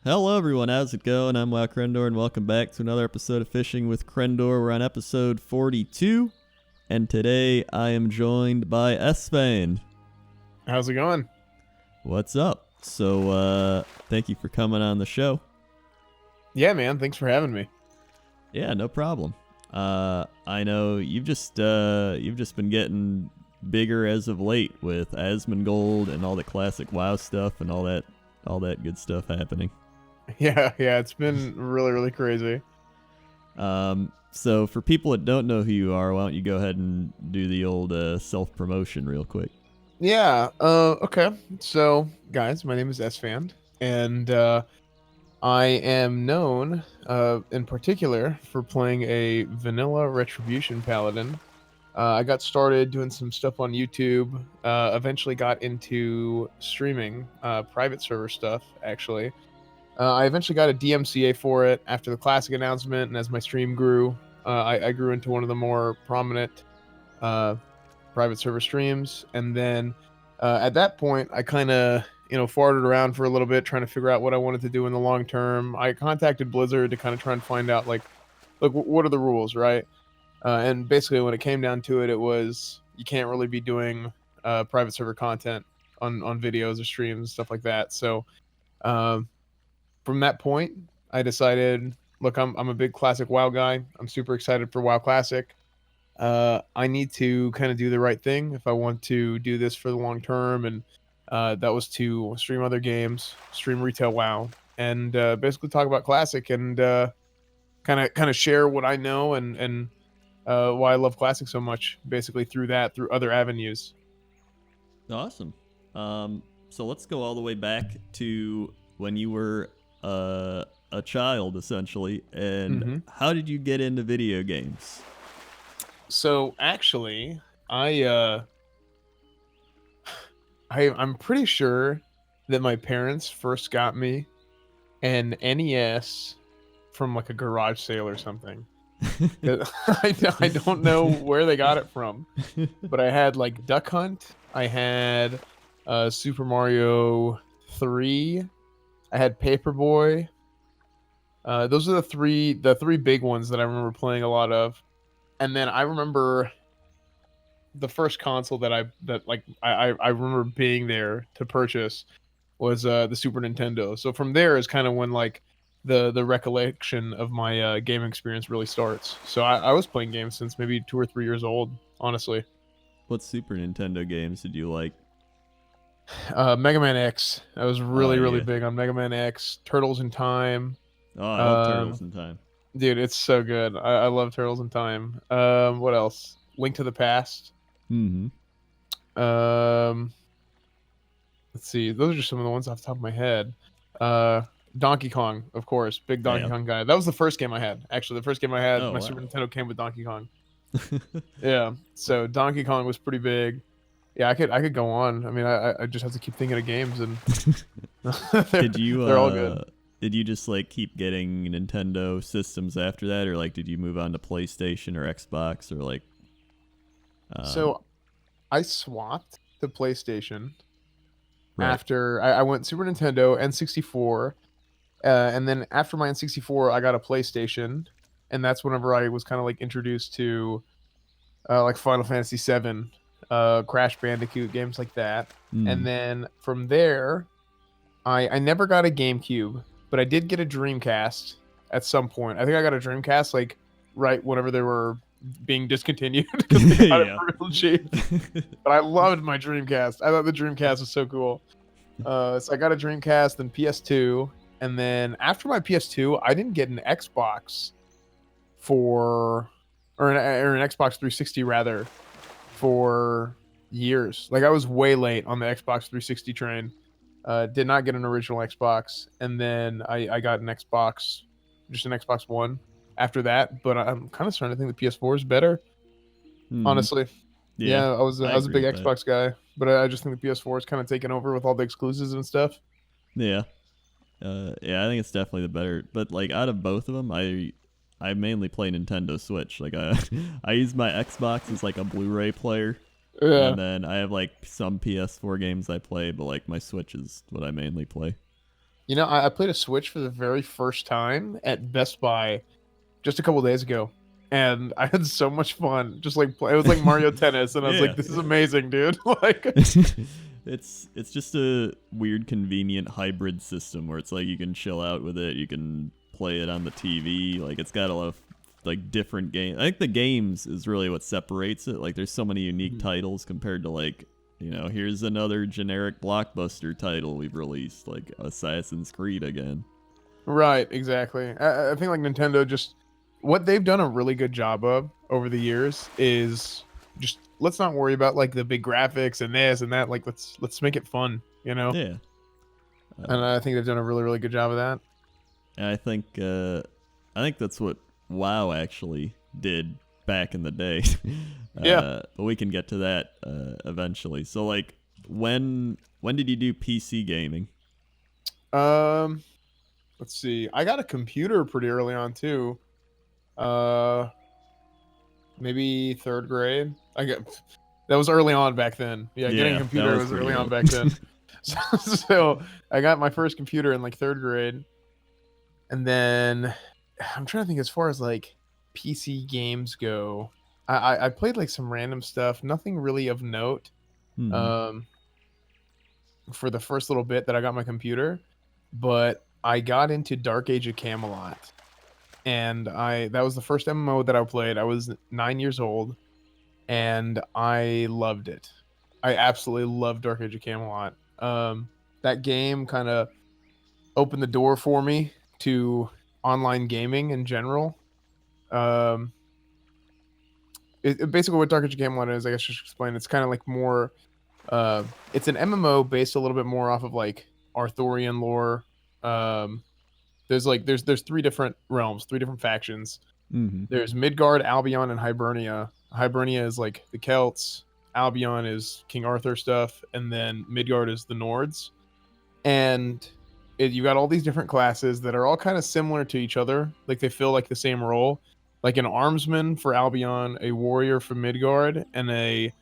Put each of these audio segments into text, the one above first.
Hello everyone, how's it going? I'm WoWcrendor and welcome back to another episode of Fishing with Crendor. We're on episode 42, and today I am joined by Esfand. How's it going? What's up? So, thank you for coming on the show. Yeah, man. Thanks for having me. Yeah, no problem. I know you've just been getting bigger as of late with Asmongold and all the classic WoW stuff and all that good stuff happening. Yeah, it's been really crazy. So for people that don't know who you are, why don't you go ahead and do the old self-promotion real quick? Yeah, okay. So, guys, my name is Esfand, and I am known, in particular, for playing a vanilla Retribution paladin. I got started doing some stuff on YouTube, eventually got into streaming, private server stuff, actually. I eventually got a DMCA for it after the Classic announcement, and as my stream grew, I grew into one of the more prominent private server streams. And then at that point, I kind of, farted around for a little bit, trying to figure out what I wanted to do in the long term. I contacted Blizzard to kind of try and find out, like, what are the rules, right? And basically, when it came down to it, it was you can't really be doing private server content on videos or streams, stuff like that. So from that point, I decided, look, I'm a big classic WoW guy. I'm super excited for WoW Classic. I need to kind of do the right thing if I want to do this for the long term, and that was to stream other games, stream retail WoW, and basically talk about Classic and kind of share what I know and why I love Classic so much. Basically through other avenues. Awesome. So let's go all the way back to when you were a child, essentially, and how did you get into video games? So actually, I'm pretty sure that my parents first got me an NES from like a garage sale or something. I don't know where they got it from, but I had like Duck Hunt. I had Super Mario 3. I had Paperboy. Those are the three big ones that I remember playing a lot of. And then I remember the first console that I remember being there to purchase was the Super Nintendo. So from there is kind of when like the recollection of my gaming experience really starts. So I was playing games since maybe 2 or 3 years old, honestly. What Super Nintendo games did you like? Mega Man X. I was really big on Mega Man X. Turtles in Time. Oh, I love Turtles in Time. Dude, it's so good. I love Turtles in Time. What else? Link to the Past. Let's see. Those are just some of the ones off the top of my head. Donkey Kong, of course. Big Donkey Kong guy. That was the first game I had. Actually, the first game I had, my Super Nintendo came with Donkey Kong. Yeah. So Donkey Kong was pretty big. Yeah, I could go on. I mean, I just have to keep thinking of games, and they're all good. Did you just like keep getting Nintendo systems after that, or like did you move on to PlayStation or Xbox or like? So, I swapped to PlayStation after I went Super Nintendo, N64, and then after my N64, I got a PlayStation, and that's whenever I was kind of like introduced to like Final Fantasy VII. Crash Bandicoot, games like that. And then from there, I never got a GameCube, but I did get a Dreamcast at some point. I think I got a Dreamcast like right whenever they were being discontinued because they got it for real cheap. But I loved my Dreamcast. I thought the Dreamcast was so cool. So I got a Dreamcast, then PS2, and then after my PS2, I didn't get an Xbox or an Xbox 360 rather. For years. Like I was way late on the Xbox 360 train. Did not get an original Xbox, and then I got an Xbox, just an Xbox One after that. But I'm kind of starting to think the PS4 is better. Honestly, I was a big Xbox guy, but I just think the PS4 is kind of taken over with all the exclusives and stuff. Yeah, I think it's definitely the better. But like out of both of them, I mainly play Nintendo Switch. Like I use my Xbox as like a Blu-ray player. Yeah. And then I have like some PS4 games I play, but like my Switch is what I mainly play. You know, I played a Switch for the very first time at Best Buy just a couple days ago, and I had so much fun. Just like it was like Mario Tennis, and I was Yeah. like, "This is amazing, dude!" Like, It's just a weird, convenient hybrid system where it's like you can chill out with it, you can play it on the TV. Like it's got a lot of like different games. I think the games is really what separates it. Like there's so many unique titles compared to like, here's another generic blockbuster title we've released, like Assassin's Creed again. right, exactly. I think like Nintendo just what they've done a really good job of over the years is just let's not worry about like the big graphics and this and that. Like let's make it fun, you know. Yeah. And I think they've done a really good job of that. And I think that's what WoW actually did back in the day. Yeah. But we can get to that eventually. So like when did you do PC gaming? Um, let's see. I got a computer pretty early on too. Uh, maybe third grade. I got that was early on back then. Yeah, getting Yeah, a that computer was was pretty early on old. back then. So I got my first computer in like third grade, and then I'm trying to think as far as like PC games go. I played like some random stuff, nothing really of note. Hmm. Um, for the first little bit that I got my computer, but I got into Dark Age of Camelot, and I that was the first MMO that I played. I was 9 years old, and I loved it. I absolutely loved Dark Age of Camelot. That game kind of opened the door for me to online gaming in general. Um, basically what Dark Age of Camelot is, I guess I should explain. It's kind of like more. It's an MMO based a little bit more off of like Arthurian lore. Um, there's three different realms, three different factions. Mm-hmm. There's Midgard, Albion, and Hibernia. Hibernia is like the Celts. Albion is King Arthur stuff, and then Midgard is the Nords. And you got all these different classes that are all kind of similar to each other. Like they feel like the same role, like an armsman for Albion, a warrior for Midgard, and a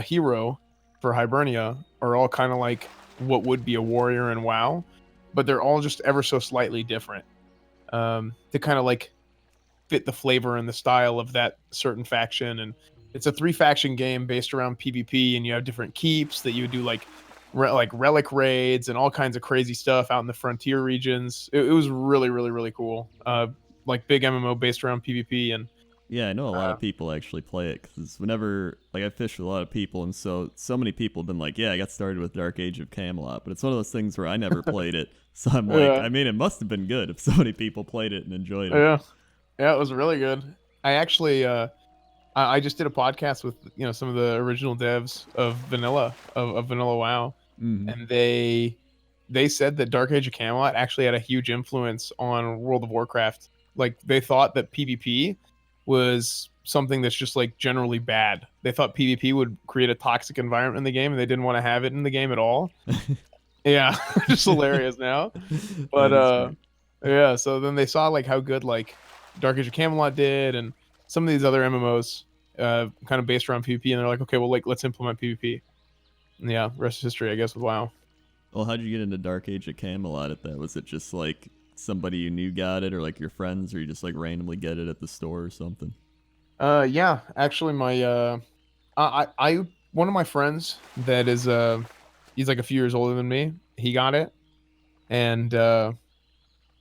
hero for Hibernia are all kind of like what would be a warrior in WoW, but they're all just ever so slightly different. To kind of like fit the flavor and the style of that certain faction. And it's a three faction game based around PvP, and you have different keeps that you would do like relic raids and all kinds of crazy stuff out in the frontier regions. It was really cool. Like big MMO based around PvP and Yeah, I know a lot uh, of people actually play it because whenever, like, I fish with a lot of people, and so many people have been like, "Yeah, I got started with Dark Age of Camelot," but it's one of those things where I never played it, so I'm like, yeah, I mean, it must have been good if so many people played it and enjoyed it. yeah, yeah, it was really good. I actually I just did a podcast with some of the original devs of Vanilla WoW, Hmm. and they said that Dark Age of Camelot actually had a huge influence on World of Warcraft. Like they thought that PvP was something that's just like generally bad. They thought PvP would create a toxic environment in the game, and they didn't want to have it in the game at all. Yeah, just hilarious now. But That is great. yeah. So then they saw like how good like Dark Age of Camelot did, and some of these other MMOs, kind of based around PvP, and they're like, okay, well, like let's implement PvP. And yeah, rest is history, I guess, with WoW. Well, how'd you get into Dark Age of Camelot at that? Was it just like somebody you knew got it, or like your friends, or you just like randomly get it at the store or something? Yeah, actually, my I one of my friends that is he's like a few years older than me. He got it, and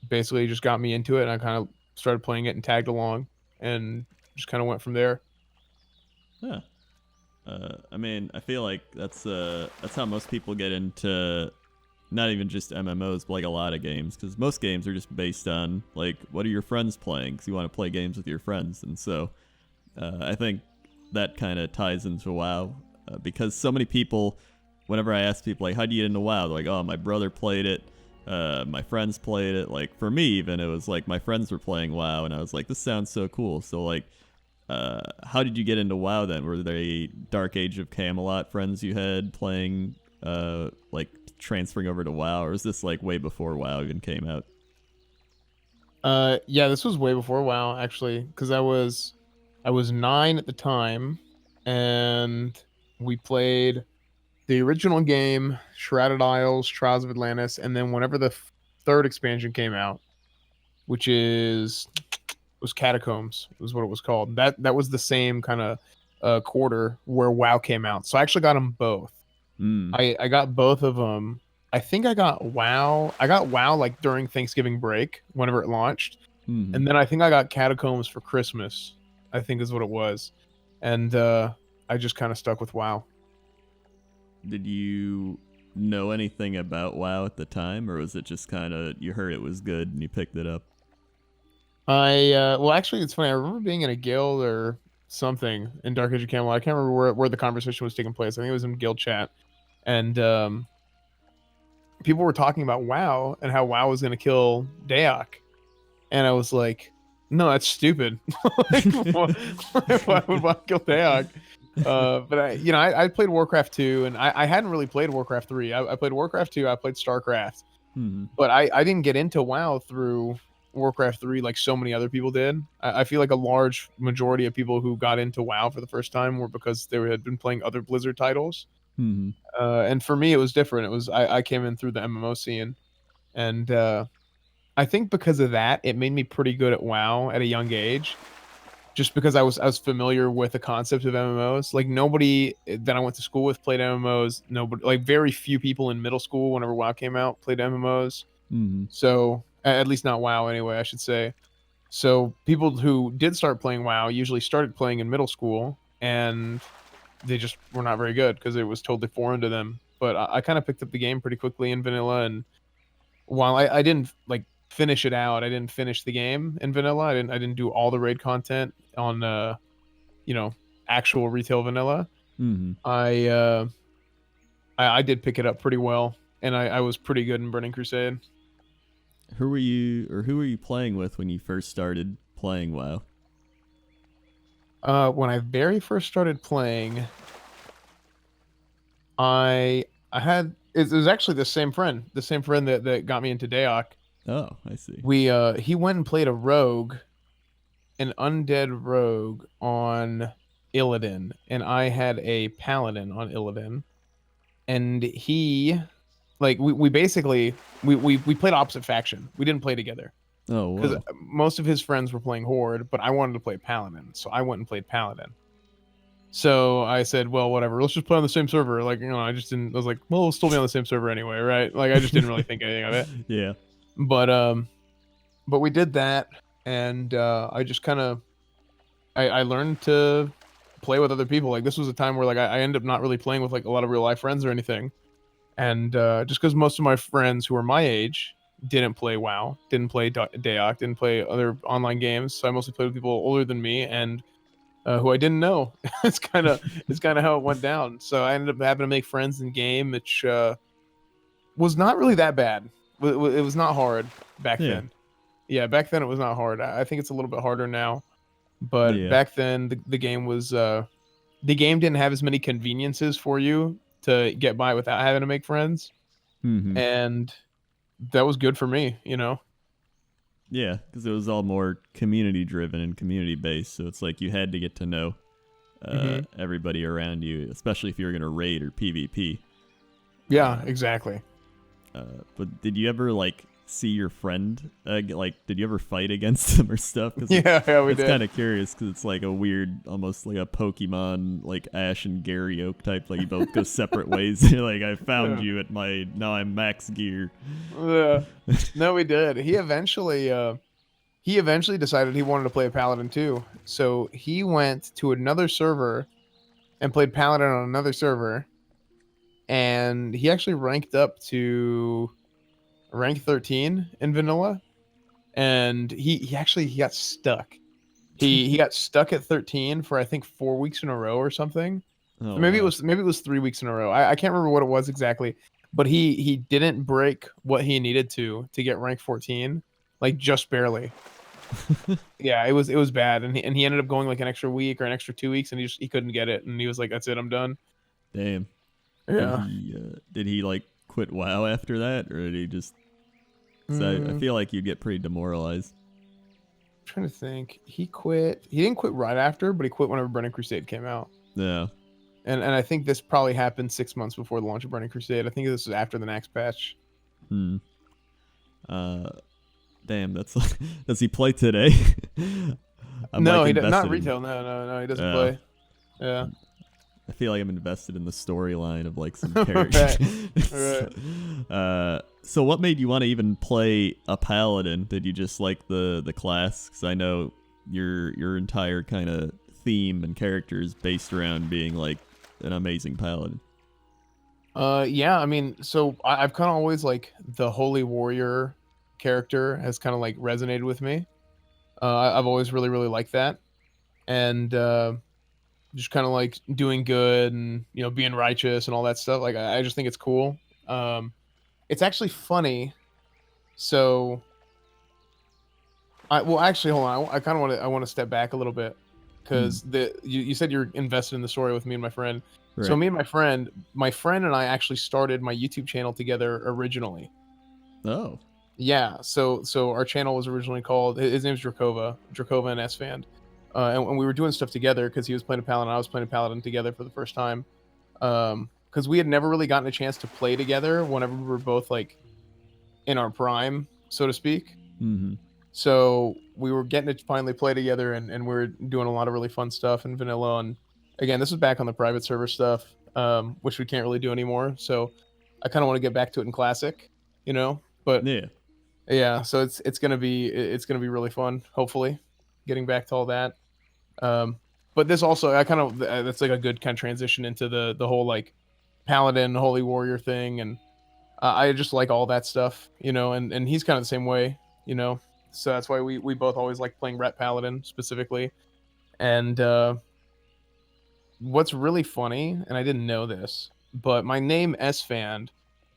basically just got me into it, and I kind of started playing it and tagged along, and just kind of went from there. Huh. I mean, I feel like that's how most people get into not even just MMOs, but like a lot of games, because most games are just based on like what are your friends playing, because you want to play games with your friends, and so I think that kind of ties into WoW, because so many people, whenever I ask people like, how do you get into WoW, they're like, oh, my brother played it, my friends played it. Like for me, even it was like my friends were playing WoW, and I was like, this sounds so cool. So like, how did you get into WoW then? Were they Dark Age of Camelot friends you had playing, like transferring over to WoW, or is this like way before WoW even came out? Yeah, this was way before WoW actually, because I was 9 at the time, and we played the original game, Shrouded Isles, Trials of Atlantis, and then whenever the third expansion came out, which was Catacombs, was what it was called. That was the same kind of quarter where WoW came out. So I actually got them both. Mm. I got both of them. I think I got WoW. I got WoW like during Thanksgiving break, whenever it launched, Mm-hmm. and then I think I got Catacombs for Christmas. I think is what it was, and I just kind of stuck with WoW. Did you know anything about WoW at the time, or was it just kind of you heard it was good and you picked it up? Well, actually, it's funny. I remember being in a guild or something in Dark Age of Camelot. I can't remember where the conversation was taking place. I think it was in guild chat, and people were talking about WoW and how WoW was going to kill Daok, and I was like, "No, that's stupid. Like, why would WoW kill Daok?" But I played Warcraft 2, and I hadn't really played Warcraft 3. I played Warcraft 2. I played StarCraft, Mm-hmm. but I didn't get into WoW through Warcraft 3 like so many other people did. I feel like a large majority of people who got into WoW for the first time were because they had been playing other Blizzard titles. Mm-hmm. And for me, it was different. It was I came in through the MMO scene, and I think because of that, it made me pretty good at WoW at a young age. Just because I was familiar with the concept of MMOs. Like nobody that I went to school with played MMOs. Nobody, like very few people in middle school whenever WoW came out played MMOs. Mm-hmm. So at least not WoW anyway, I should say. So people who did start playing WoW usually started playing in middle school, and they just were not very good because it was totally foreign to them. But I kind of picked up the game pretty quickly in vanilla, and while I didn't like finish it out, I didn't finish the game in vanilla. I didn't do all the raid content on you know actual retail vanilla. Mm-hmm. I did pick it up pretty well, and I was pretty good in Burning Crusade. Who were you playing with when you first started playing WoW? When I very first started playing, I had it was actually the same friend that got me into Daok. Oh, I see. We he went and played a rogue, an undead rogue on Illidan, and I had a paladin on Illidan, and he like we basically we played opposite faction. We didn't play together Oh, because whoa. most of his friends were playing Horde, but I wanted to play paladin, so I went and played paladin. So I said, well, whatever, let's just play on the same server. Like, I just didn't. I was like, well, we'll still be on the same server anyway, right? Like, I just didn't really think anything of it. Yeah. But we did that, and I just kind of I learned to play with other people. Like this was a time where like I ended up not really playing with like a lot of real life friends or anything, and just because most of my friends who were my age didn't play WoW, didn't play Daok, didn't play other online games, so I mostly played with people older than me and who I didn't know. It's kind of how it went down. So I ended up having to make friends in game, which was not really that bad. It was not hard back Yeah. then. Yeah, back then it was not hard. I think it's a little bit harder now. But Yeah. back then the game was the game didn't have as many conveniences for you to get by without having to make friends. Mm-hmm. And that was good for me, Yeah, because it was all more community driven and community based. So it's like you had to get to know everybody around you, especially if you were going to raid or PvP. Yeah, exactly. But did you ever like see your friend? Did you ever fight against them or stuff? Cause Yeah, we it's did. kind of curious because it's like a weird, almost like a Pokemon, like Ash and Gary Oak type. Like you both go separate ways. You're like, I found you at now I'm max gear. Yeah. No, we did. He eventually decided he wanted to play a paladin too. So he went to another server and played paladin on another server, and he actually ranked up to rank 13 in vanilla, and he got stuck. He got stuck at 13 for I think 4 weeks in a row or something. Oh, Maybe wow. it was 3 weeks in a row. I can't remember what it was exactly, but he didn't break what he needed to get rank 14, like just barely. Yeah, it was bad, and he ended up going like an extra week or an extra 2 weeks, and he couldn't get it, and he was like, "That's it, I'm done." Damn. Yeah. Did he like quit WoW after that, or did he just? 'Cause I feel like you get pretty demoralized. I'm trying to think. He quit. He didn't quit right after, but he quit whenever Burning Crusade came out. Yeah. And I think this probably happened 6 months before the launch of Burning Crusade. I think this was after the next patch. Hmm. Uh, damn, that's does he play today? I'm No, like he not invested in. retail. No, he doesn't Uh, play. Yeah. I feel like I'm invested in the storyline of like some Right. characters. Right. So what made you want to even play a paladin? Did you just like the class? Because I know your entire kind of theme and character is based around being like an amazing paladin. Yeah, I mean, so I've kind of always like the holy warrior character has kind of like resonated with me. I've always really liked that, and just kind of like doing good and being righteous and all that stuff. Like I just think it's cool. It's actually funny. So well, actually, hold on. I kind of want to step back a little bit Hmm. because you said you're invested in the story with me and my friend. So Right. me and my friend and I actually started my YouTube channel together originally. Oh. Yeah, so our channel was originally called, his name's Drakova and Esfand. And we were doing stuff together because he was playing a paladin, I was playing a paladin together for the first time. Because we had never really gotten a chance to play together whenever we were both like in our prime, so to speak. Hmm. So we were getting to finally play together, and we were doing a lot of really fun stuff in vanilla. And again, this was back on the private server stuff, which we can't really do anymore. So I kind of want to get back to it in classic, but Yeah. yeah, so it's gonna be really fun. Hopefully, getting back to all that. But this also, I kind of that's like a good kind of transition into the whole like paladin holy warrior thing, and I just like all that stuff, and he's kind of the same way, you know. So that's why we both always like playing Ret Paladin specifically. And what's really funny, and I didn't know this, but my name Esfand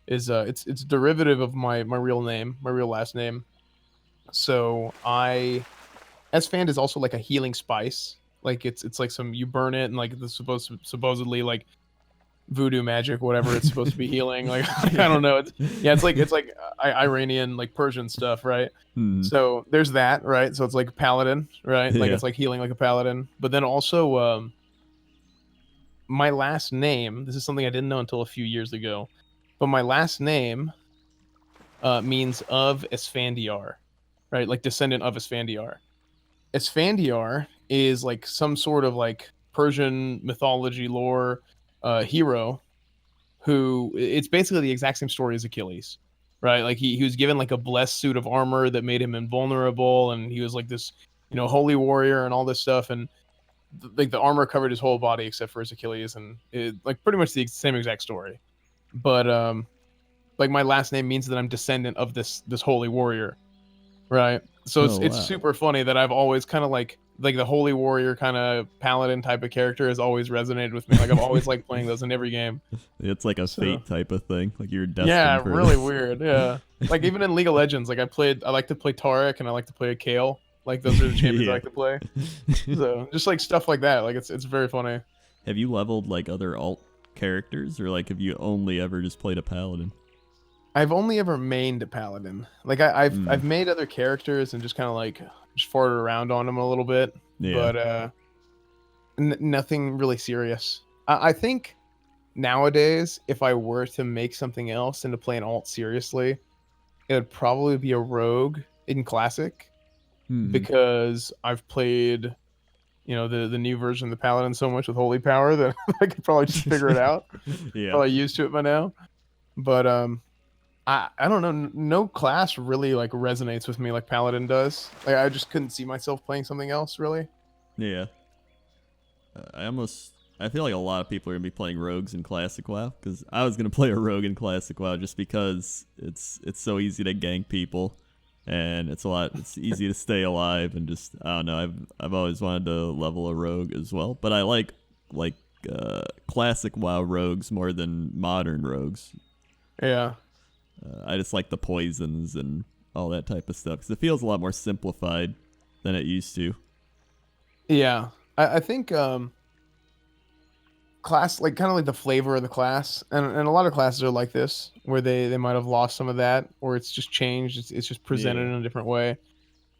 is it's derivative of my real name, my real last name. So I Esfand is also like a healing spice. Like it's like some, you burn it and like the supposedly like voodoo magic, whatever it's supposed to be healing. Like I Yeah. don't know. It's like Iranian like Persian stuff, right? Hmm. So there's that, right? So it's like paladin, right? Like Yeah. it's like healing like a paladin. But then also my last name. This is something I didn't know until a few years ago. But my last name means of Esfandiar, right? Like descendant of Esfandiar. Esfandiar is like some sort of like Persian mythology lore hero who, it's basically the exact same story as Achilles, right? Like he was given like a blessed suit of armor that made him invulnerable, and he was like this, holy warrior and all this stuff, and like the armor covered his whole body except for his Achilles, and it like pretty much the same exact story. But like my last name means that I'm descendant of this holy warrior, right? So it's Oh it's wow. super funny that I've always kind of like the holy warrior kind of paladin type of character has always resonated with me. Like I've always liked playing those in every game. It's like a So fate type of thing. Like you're yeah, destined for really this. weird. Yeah, like even in League of Legends, like I like to play Taric and I like to play a Kale. Like those are the champions I Yeah. like to play. So just like stuff like that. Like it's very funny. Have you leveled like other alt characters, or like have you only ever just played a paladin? I've only ever mained a paladin. Like I've Hmm. I've made other characters and just kind of like just farted around on them a little bit, Yeah. but nothing really serious. I think nowadays, if I were to make something else and to play an alt seriously, it would probably be a rogue in classic, Hmm. because I've played, the new version of the paladin so much with holy power that I could probably just figure it out. Yeah. Probably used to it by now. But I don't know. No class really like resonates with me like paladin does. Like I just couldn't see myself playing something else really. Yeah. I feel like a lot of people are gonna be playing rogues in classic WoW because I was gonna play a rogue in classic WoW just because it's so easy to gank people, and it's easy to stay alive, and just I don't know. I've always wanted to level a rogue as well, but I like classic WoW rogues more than modern rogues. Yeah. I just like the poisons and all that type of stuff because it feels a lot more simplified than it used to. Yeah. I think class, like kind of like the flavor of the class, and a lot of classes are like this where they might have lost some of that, or it's just changed. It's just presented Yeah. in a different way.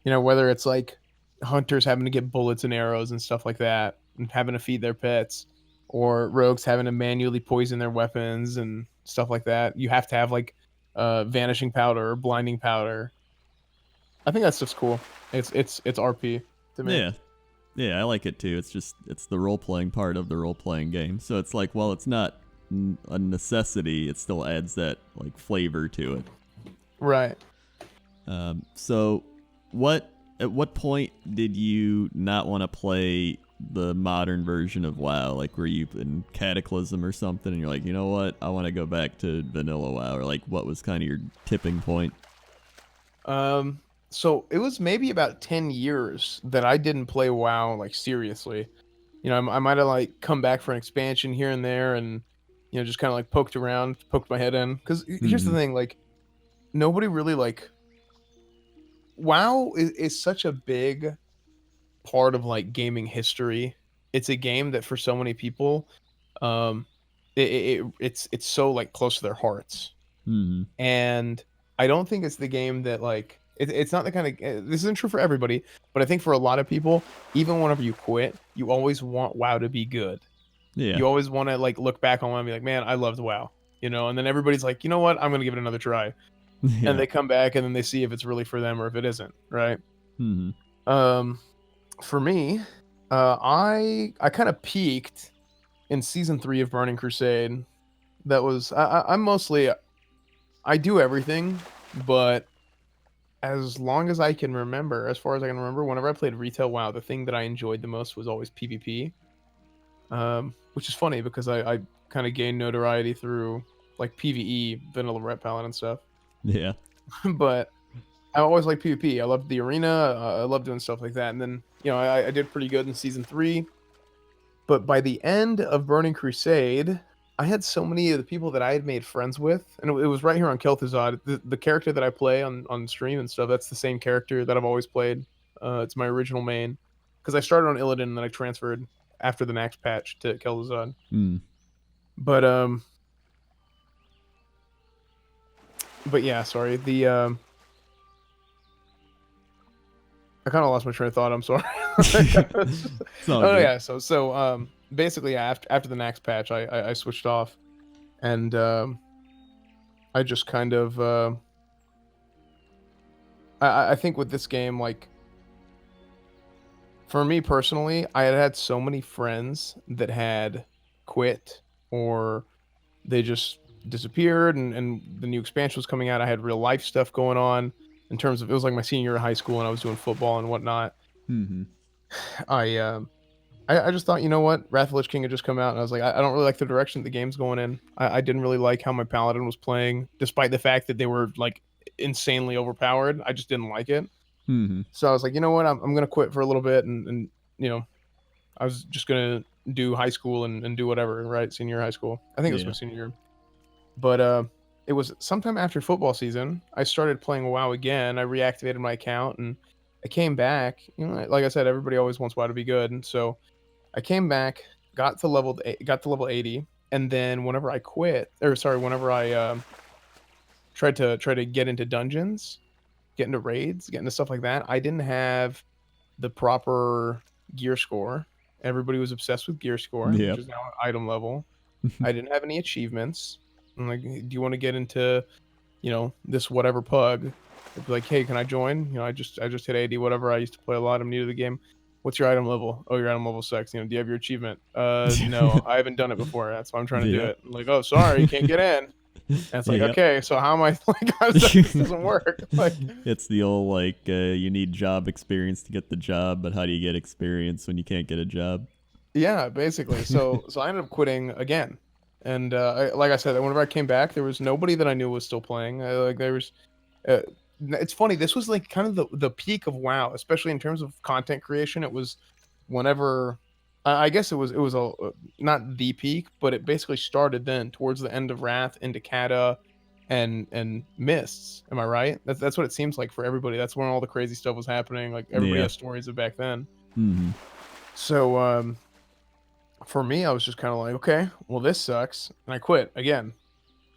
Whether it's like hunters having to get bullets and arrows and stuff like that and having to feed their pets, or rogues having to manually poison their weapons and stuff like that. You have to have like vanishing powder, blinding powder. I think that stuff's cool. It's RP to me. Yeah. Yeah, I like it too. It's the role playing part of the role playing game. So it's like, well, it's not a necessity. It still adds that like flavor to it. Right. So at what point did you not want to play the modern version of WoW? Like, were you in Cataclysm or something, and you're like, you know what, I want to go back to vanilla WoW? Or like, what was kind of your tipping point? So it was maybe about 10 years that I didn't play WoW like seriously. You know, I might have like come back for an expansion here and there, and just kind of like poked around, poked my head in. Because here's the Mhm. thing, like nobody really like WoW is such a big part of like gaming history. It's a game that for so many people, um, it's so like close to their hearts. Mhm. And I don't think it's the game that like it's not the kind of this isn't true for everybody, but I think for a lot of people, even whenever you quit, you always want WoW to be good. Yeah. You always want to like look back on WoW and be like, man, I loved WoW, and then everybody's like, you know what, I'm gonna give it another try, and Yeah. they come back and then they see if it's really for them or if it isn't, right? Mhm. Um, for me, I kind of peaked in season 3 of Burning Crusade. That was I'm mostly I do everything, but as long as I can remember, as far as I can remember, whenever I played retail WoW, the thing that I enjoyed the most was always PvP. Which is funny because I kind of gained notoriety through like PvE, vanilla ret paladin and stuff. Yeah. But I always liked PvP. I loved the arena. I loved doing stuff like that. And then I did pretty good in season 3. But by the end of Burning Crusade, I had so many of the people that I had made friends with, and it was right here on Kel'Thuzad. The character that I play on stream and stuff, that's the same character that I've always played. It's my original main, because I started on Illidan and then I transferred after the Nax patch to Kel'Thuzad. Mm. But yeah, sorry. I kind of lost my train of thought. I'm sorry. It's all Oh good. yeah, so basically after the Nax patch, I switched off, and I just kind of I think with this game, like for me personally, I had so many friends that had quit or they just disappeared, and the new expansion was coming out. I had real life stuff going on in terms of it was like my senior year of high school and I was doing football and whatnot. Mhm. I I just thought, you know what, Wrath of the Lich King had just come out, and I was like, I don't really like the direction the game's going in. I didn't really like how my paladin was playing, despite the fact that they were like insanely overpowered. I just didn't like it. Mhm. So I was like, you know what, I'm gonna quit for a little bit, and I was just gonna do high school and do whatever, right? Senior year of high school. I think it was Yeah. my senior year. But it was sometime after football season. I started playing WoW again. I reactivated my account and I came back. Like I said, everybody always wants WoW to be good, and so I came back, got to level 80, and then whenever I quit, or sorry, whenever I tried to get into dungeons, get into raids, get into stuff like that, I didn't have the proper gear score. Everybody was obsessed with gear score, which Yep. is now item level. I didn't have any achievements. I'm like, do you want to get into, this whatever pug? I'd be like, hey, can I join? I just hit 80, whatever. I used to play a lot. I'm new to the game. What's your item level? Oh, your item level 6. Do you have your achievement? No, I haven't done it before. That's why I'm trying to do Yeah. it. I'm like, oh, sorry, you can't get in. And it's like, Yep. okay, so how am I like, this doesn't work? Like, It's the old like you need job experience to get the job, but how do you get experience when you can't get a job? yeah, basically. So I ended up quitting again. And like I said, whenever I came back, there was nobody that I knew was still playing. Like there was, uh, it's funny. This was like kind of the peak of WoW, especially in terms of content creation. It was whenever, I guess it was a not the peak, but it basically started then towards the end of Wrath into Kata and Mists. Am I right? That's what it seems like for everybody. That's when all the crazy stuff was happening. Like everybody Yeah. has stories of back then. Mhm. So for me, I was just kind of like, okay, well, this sucks, and I quit again.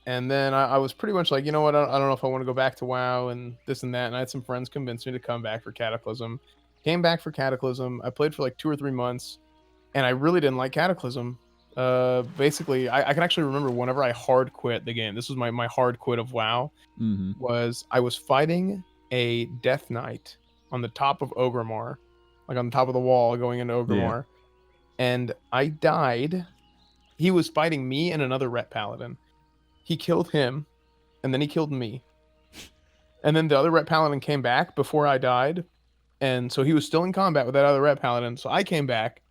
And then I was pretty much like, you know what, I don't know if I want to go back to WoW and this and that. And I had some friends convince me to come back for Cataclysm. Came back for Cataclysm. I played for like 2 or 3 months, and I really didn't like Cataclysm. Basically, I can actually remember whenever I hard quit the game. This was my hard quit of WoW. Mm-hmm. Was I was fighting a Death Knight on the top of Ogremar, like on the top of the wall going into Yeah. Ogremar, and I died. He was fighting me and another Ret Paladin. He killed him, and then he killed me. And then the other Ret Paladin came back before I died, and so he was still in combat with that other Ret Paladin. So I came back,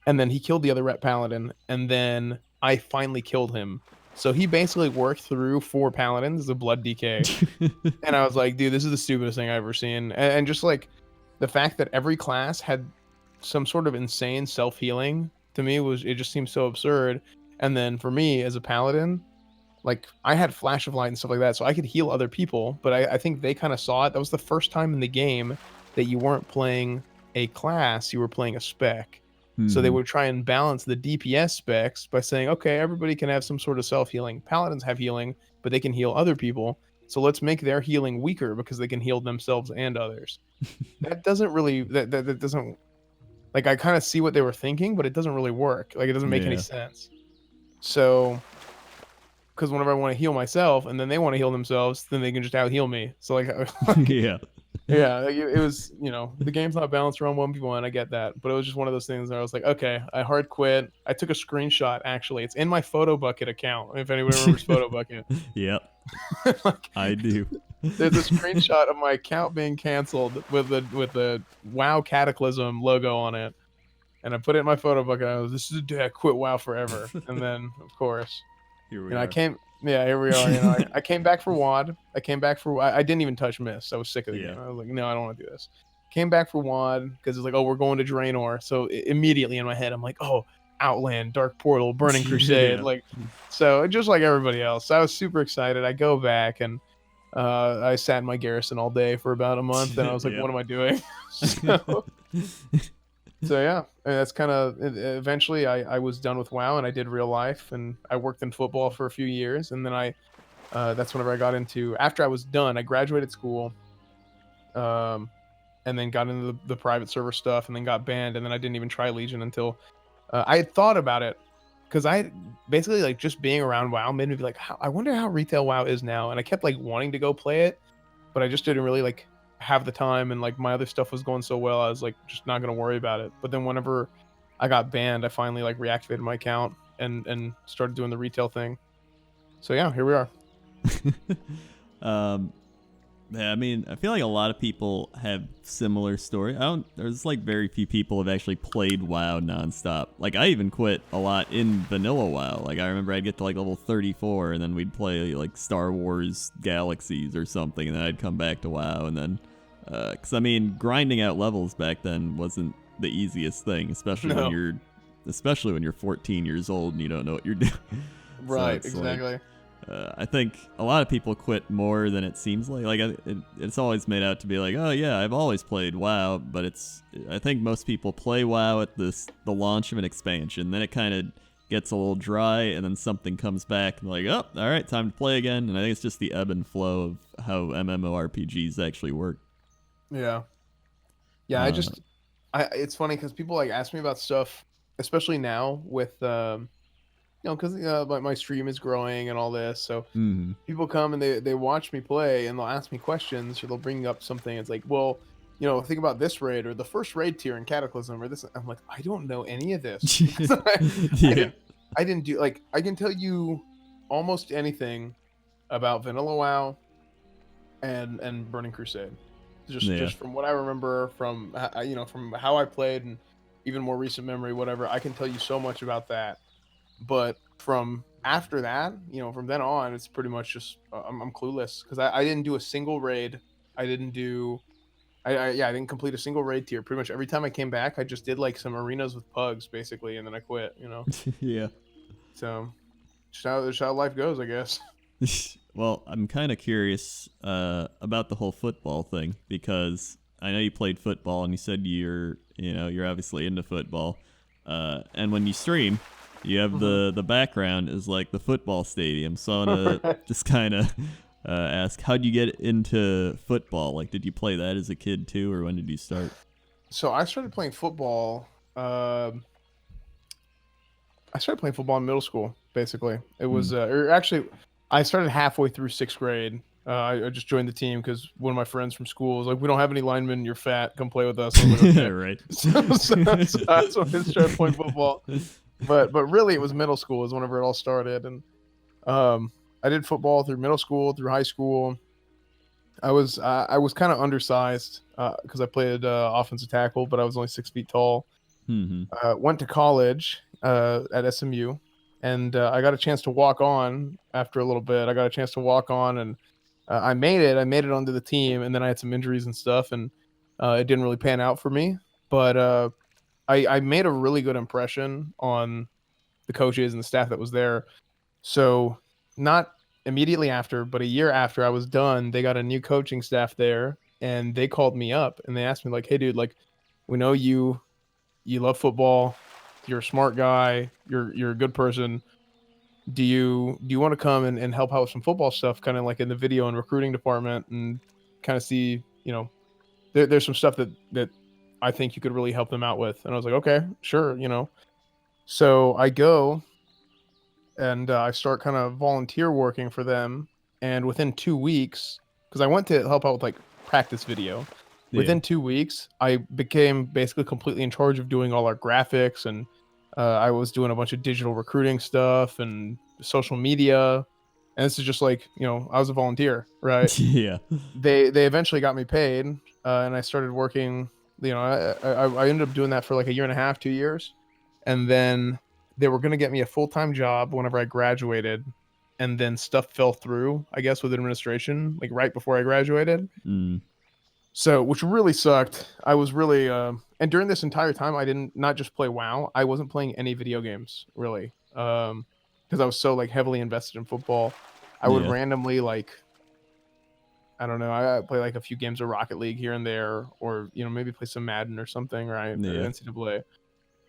and then he killed the other Ret Paladin, and then I finally killed him. So he basically worked through 4 Paladins as a blood DK. And I was like, dude, this is the stupidest thing I've ever seen. And just like the fact that every class had some sort of insane self-healing to me it just seemed so absurd. And then for me as a Paladin, like I had Flash of Light and stuff like that, so I could heal other people, but I think they kind of saw it. That was the first time in the game that you weren't playing a class, you were playing a spec. So they would try and balance the DPS specs by saying, okay, everybody can have some sort of self-healing. Paladins have healing, but they can heal other people. So let's make their healing weaker because they can heal themselves and others. That doesn't really, that doesn't, like, I kind of see what they were thinking, but it doesn't really work. Like, it doesn't make any sense. So, because whenever I want to heal myself and then they want to heal themselves, then they can just out heal me. So, like Yeah. yeah, it was, the game's not balanced around one people, and I get that, but it was just one of those things where I was like, okay, I hard quit. I took a screenshot, actually. It's in my Photo Bucket account, if anyone remembers Photo Bucket. Yep. Like, I do. there's a screenshot of my account being canceled with the WoW Cataclysm logo on it, and I put it in my Photo Bucket. I was, this is a day I quit WoW forever. And then, of course, Here we I are. came. Yeah, here we are. I came back for WoD. I didn't even touch Mist. I was sick of the game. I was like, no, I don't want to do this. Came back for WoD because it's like, oh, we're going to Draenor. So immediately in my head, I'm like, oh, Outland, Dark Portal, Burning Crusade. Yeah. Like, so just like everybody else, I was super excited. I go back and I sat in my garrison all day for about a month, and I was like, Yep. what am I doing? So yeah, and that's kind of eventually I was done with WoW and I did real life, and I worked in football for a few years, and then that's whenever I got into, after I was done, I graduated school, and then got into the private server stuff, and then got banned, and then I didn't even try Legion until I had thought about it, because I basically, like, just being around WoW made me be like, I wonder how retail WoW is now, and I kept like wanting to go play it, but I just didn't really like have the time, and like my other stuff was going so well, I was like just not gonna worry about it. But then whenever I got banned, I finally like reactivated my account and started doing the retail thing. So yeah, here we are. Yeah, I mean, I feel like a lot of people have similar story. There's like very few people have actually played WoW nonstop. Like, I even quit a lot in vanilla WoW. Like, I remember I'd get to like level 34 and then we'd play like Star Wars Galaxies or something, and then I'd come back to WoW, and then because I mean, grinding out levels back then wasn't the easiest thing, especially when you're 14 years old and you don't know what you're doing. Right, So exactly. like, I think a lot of people quit more than it seems like. Like, it's always made out to be like, oh yeah, I've always played WoW, but I think most people play WoW at the launch of an expansion. Then it kind of gets a little dry, and then something comes back, and like, oh, all right, time to play again. And I think it's just the ebb and flow of how MMORPGs actually work. Yeah. It's funny because people like ask me about stuff, especially now with because my stream is growing and all this, so people come and they watch me play, and they'll ask me questions, or they'll bring up something. It's like, well, think about this raid, or the first raid tier in Cataclysm, or this. I'm like, I don't know any of this. I didn't do, like, I can tell you almost anything about vanilla WoW and Burning Crusade, just from what I remember, from from how I played, and even more recent memory, whatever. I can tell you so much about that. But from after that, from then on, it's pretty much just I'm clueless, because I didn't do a single raid. I didn't complete a single raid tier. Pretty much every time I came back, I just did like some arenas with pugs, basically, and then I quit. Yeah. So just how life goes, I guess. Well, I'm kind of curious about the whole football thing, because I know you played football, and you said you're obviously into football, and when you stream, you have the background is like the football stadium. So I want to just kind of ask, how'd you get into football? Like, did you play that as a kid too, or when did you start? So I started playing football I started playing football in middle school. Basically, it was, Hmm. or actually, I started halfway through sixth grade. I just joined the team because one of my friends from school was like, "We don't have any linemen. You're fat. Come play with us." I was like, "Okay." Right. So that's when I started playing football. But really, it was middle school is whenever it all started, and um, I did football through middle school, through high school. I was kind of undersized because I played offensive tackle, but I was only 6 feet tall. Hmm. Went to college at SMU, and I got a chance to walk on after a little bit. I got a chance to walk on, and I made it. I made it onto the team, and then I had some injuries and stuff, and it didn't really pan out for me. But I made a really good impression on the coaches and the staff that was there. So not immediately after, but a year after I was done, they got a new coaching staff there, and they called me up and they asked me like, "Hey, dude, like, we know you love football, you're a smart guy, you're a good person. Do you want to come and help out with some football stuff, kind of like in the video and recruiting department, and kind of see, there's some stuff that I think you could really help them out with." And I was like, "Okay, sure." So I go and I start kind of volunteer working for them. And within 2 weeks, because I went to help out with like practice video, Yeah. within 2 weeks, I became basically completely in charge of doing all our graphics, and I was doing a bunch of digital recruiting stuff and social media. And this is just like, I was a volunteer, right? Yeah. They eventually got me paid, and I started working. I ended up doing that for like a year and a half, 2 years, and then they were going to get me a full-time job whenever I graduated, and then stuff fell through, I guess, with administration, like right before I graduated. Mm. So, which really sucked. I was really, and during this entire time, I didn't not just play WoW. I wasn't playing any video games really, because I was so like heavily invested in football. I would Yeah. randomly like, I don't know, I play like a few games of Rocket League here and there, or maybe play some Madden or something, right, or Yeah. NCAA.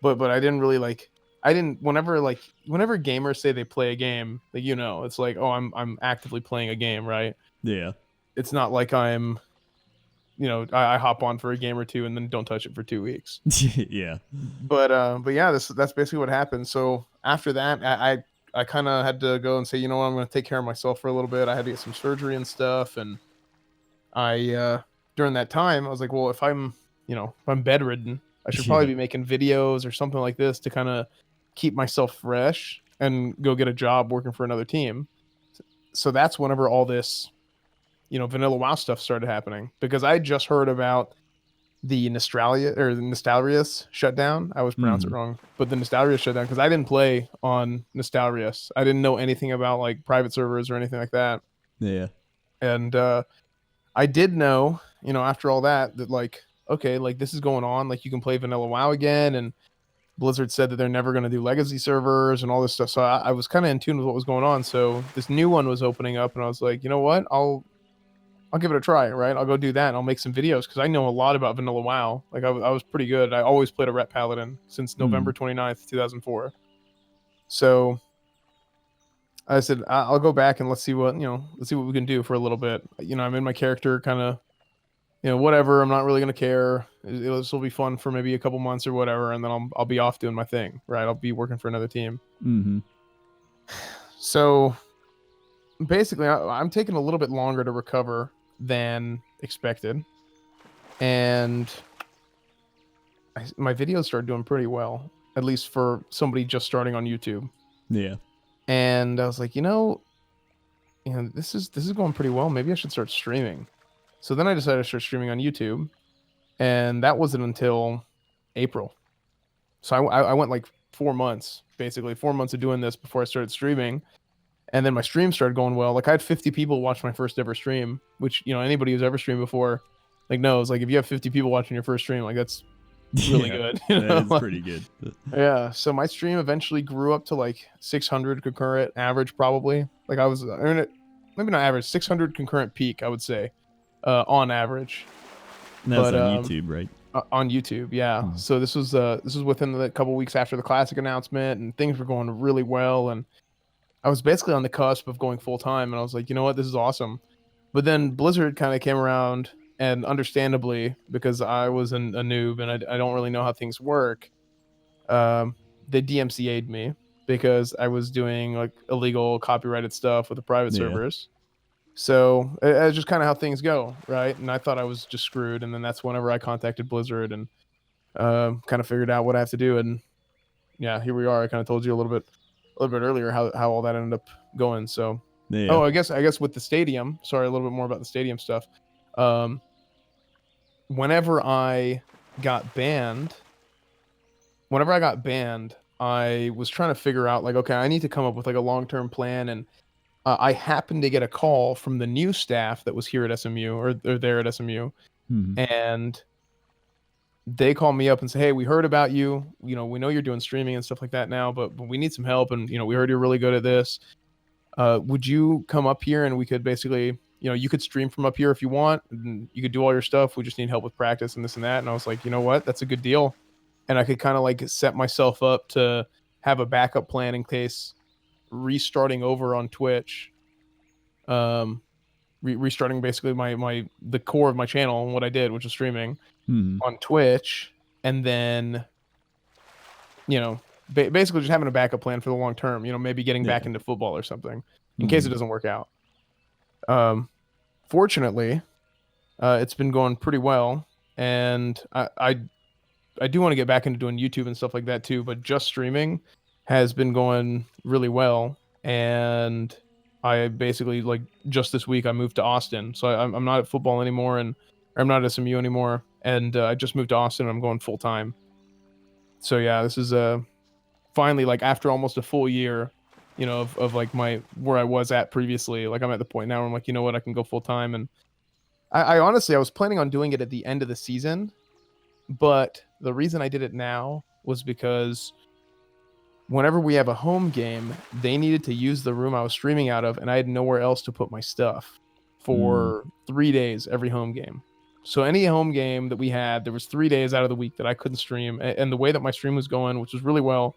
But I didn't really like. I didn't whenever gamers say they play a game, like it's like, oh, I'm actively playing a game, right? Yeah. It's not like I hop on for a game or two and then don't touch it for 2 weeks. Yeah. But yeah, that's basically what happened. So after that, I kind of had to go and say, what, I'm going to take care of myself for a little bit. I had to get some surgery and stuff, and I during that time I was like, well, if I'm bedridden, I should probably Yeah. be making videos or something like this to kind of keep myself fresh and go get a job working for another team. So that's whenever all this vanilla WoW stuff started happening, because I just heard about the Nostalrius shutdown. I always pronounce it Hmm. wrong, but the Nostalrius shutdown, because I didn't play on Nostalrius. I didn't know anything about like private servers or anything like that. Yeah. And I did know, after all that like, okay, like this is going on, like you can play vanilla WoW again, and Blizzard said that they're never going to do legacy servers and all this stuff. So I was kind of in tune with what was going on. So this new one was opening up, and I was like, you know what, I'll give it a try, right? I'll go do that, and I'll make some videos because I know a lot about vanilla WoW. Like I was pretty good. I always played a rep paladin since Hmm. November 29th, 2004. So I said, I'll go back and let's see what we can do for a little bit. I'm in my character, kind of, whatever. I'm not really gonna care. This will be fun for maybe a couple months or whatever, and then I'll be off doing my thing, right? I'll be working for another team. Hmm. So basically, I'm taking a little bit longer to recover than expected, and my videos started doing pretty well, at least for somebody just starting on YouTube. Yeah. And I was like, this is going pretty well. Maybe I should start streaming. So then I decided to start streaming on YouTube, and that wasn't until April. So I went like 4 months, basically 4 months of doing this before I started streaming. And then my stream started going well. Like I had 50 people watch my first ever stream, which anybody who's ever streamed before like knows. Like if you have 50 people watching your first stream, like that's really Yeah. good. That is Like, pretty good. yeah. So my stream eventually grew up to like 600 concurrent average, probably. Like I was, maybe not average, 600 concurrent peak, I would say, on average. And that's But on YouTube, right? on YouTube, yeah. Hmm. So this was within the couple weeks after the classic announcement, and things were going really well, and I was basically on the cusp of going full time, and I was like, you know what, this is awesome. But then Blizzard kind of came around, and understandably, because I was a noob and I don't really know how things work, they DMCA'd me. because I was doing like illegal copyrighted stuff with the private Yeah. servers. So it's just kind of how things go, right? And I thought I was just screwed, and then that's whenever I contacted Blizzard and kind of figured out what I have to do. And yeah, here we are. I kind of told you a little bit earlier how all that ended up going. So Yeah. oh, I guess with the stadium. Sorry, a little bit more about the stadium stuff. Whenever I got banned, I was trying to figure out like, okay, I need to come up with like a long-term plan, and I happened to get a call from the new staff that was here at SMU or there at SMU, and they called me up and say, hey, we heard about you. You know, we know you're doing streaming and stuff like that now, but we need some help, and you know, we heard you're really good at this. Would you come up here and we could basically, you know, you could stream from up here if you want, and you could do all your stuff. We just need help with practice and this and that. And I was like, you know what? That's a good deal. And I could kind of like set myself up to have a backup plan in case restarting over on Twitch, restarting basically the core of my channel and what I did, which is streaming on Twitch, and then, you know, basically just having a backup plan for the long term, you know, maybe getting back into football or something in case it doesn't work out. Fortunately, it's been going pretty well, and I do want to get back into doing YouTube and stuff like that too, but just streaming has been going really well. And I basically, like, just this week I moved to Austin, so I'm not at football anymore, and I'm not at SMU anymore, and I just moved to Austin and I'm going full time. So yeah, this is finally, like, after almost a full year, you know, of like where I was at previously, like I'm at the point now where I'm like, you know what, I can go full time. And I honestly, I was planning on doing it at the end of the season, but the reason I did it now was because whenever we have a home game, they needed to use the room I was streaming out of, and I had nowhere else to put my stuff for 3 days every home game. So any home game that we had, there was 3 days out of the week that I couldn't stream. And the way that my stream was going, which was really well,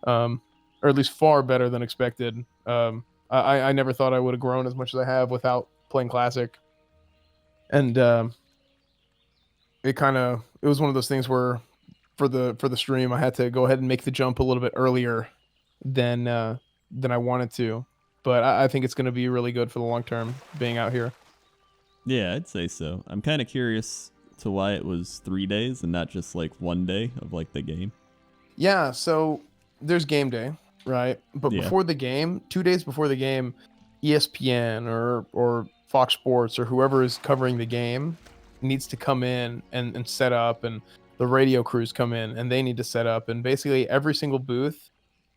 or at least far better than expected. I never thought I would have grown as much as I have without playing Classic. And it was one of those things where for the stream, I had to go ahead and make the jump a little bit earlier than I wanted to. But I think it's going to be really good for the long term being out here. Yeah, I'd say so. I'm kind of curious to why it was 3 days and not just like 1 day of like the game. Yeah, so there's game day, right? But before the game, 2 days before the game, ESPN or Fox Sports or whoever is covering the game needs to come in and set up, and the radio crews come in and they need to set up, and basically every single booth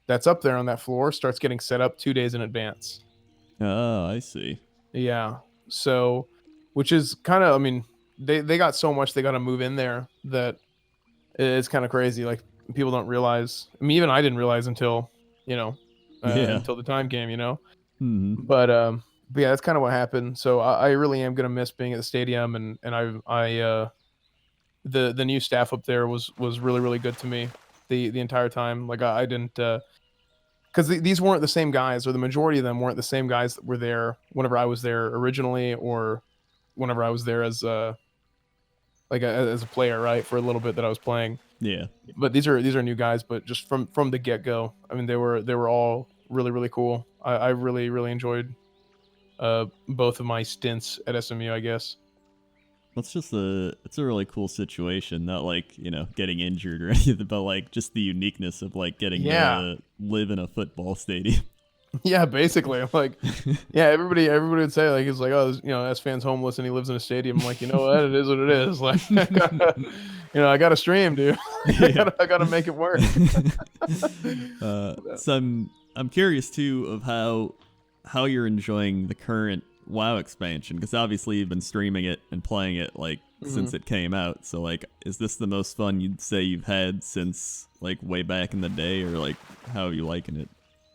that's up there on that floor starts getting set up 2 days in advance. Oh, I see. Yeah. So, which is kind of, I mean, they got so much they got to move in there that it's kind of crazy. Like, people don't realize. I mean, even I didn't realize until, you know, until the time came, you know. But yeah, that's kind of what happened. So I really am gonna miss being at the stadium, and the new staff up there was really, really good to me the entire time. Like, I didn't, because these weren't the same guys, or the majority of them weren't the same guys that were there whenever I was there originally, or whenever I was there as a player, right, for a little bit that I was playing. Yeah. But these are new guys, but just from the get-go, I mean, they were all really, really cool. I really, really enjoyed both of my stints at SMU, I guess. It's a really cool situation, not like, you know, getting injured or anything, but like just the uniqueness of like getting to live in a football stadium. Yeah, basically. Like, yeah, everybody would say, like, it's like, oh, you know, Esfand's homeless and he lives in a stadium. I'm like, you know what? It is what it is. Like, I got to stream, dude. I gotta make it work. So I'm curious too of how you're enjoying the current WoW expansion, because obviously you've been streaming it and playing it like since it came out. So like, is this the most fun you'd say you've had since like way back in the day, or like how are you liking it?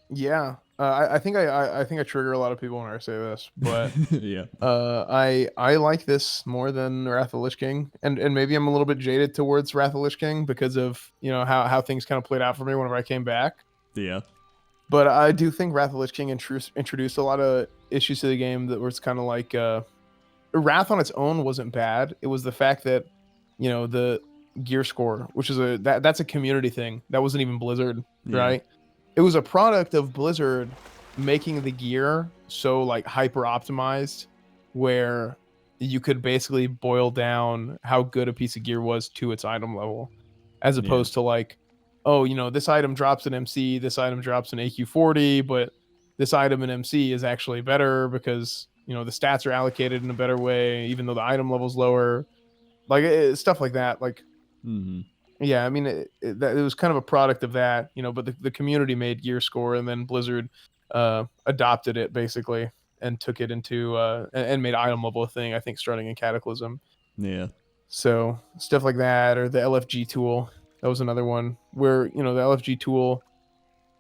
Yeah. I think I trigger a lot of people when I say this, but yeah. I like this more than Wrath of the Lich King, and maybe I'm a little bit jaded towards Wrath of the Lich King because of, you know, how things kind of played out for me whenever I came back. Yeah. But I do think Wrath of the Lich King introduced a lot of issues to the game that was kind of like Wrath on its own wasn't bad. It was the fact that, you know, the gear score, which is that's a community thing. That wasn't even Blizzard, right? it was a product of Blizzard making the gear so like hyper optimized, where you could basically boil down how good a piece of gear was to its item level, as Yeah. opposed to like, oh, this item drops an MC, this item drops an AQ40, but this item in MC is actually better because the stats are allocated in a better way, even though the item level's lower. Like stuff like that. Like, Mm-hmm. yeah, I mean, it was kind of a product of that, but the community made gear score, and then Blizzard adopted it basically and took it into and made item level a thing. I think starting in Cataclysm. Yeah. So stuff like that, or the LFG tool. That was another one where the LFG tool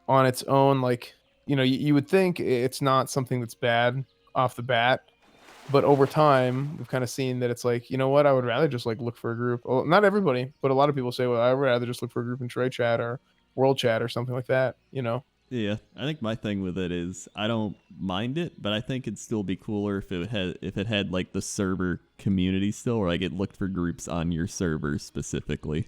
on its own, like you would think it's not something that's bad off the bat, but over time we've kind of seen that it's like, what, I would rather just like look for a group. Well, not everybody, but a lot of people say, well, I would rather just look for a group in trade chat or world chat or something like that. Yeah, I think my thing with it is I don't mind it, but I think it'd still be cooler if it had like the server community still, where like it looked for groups on your server specifically.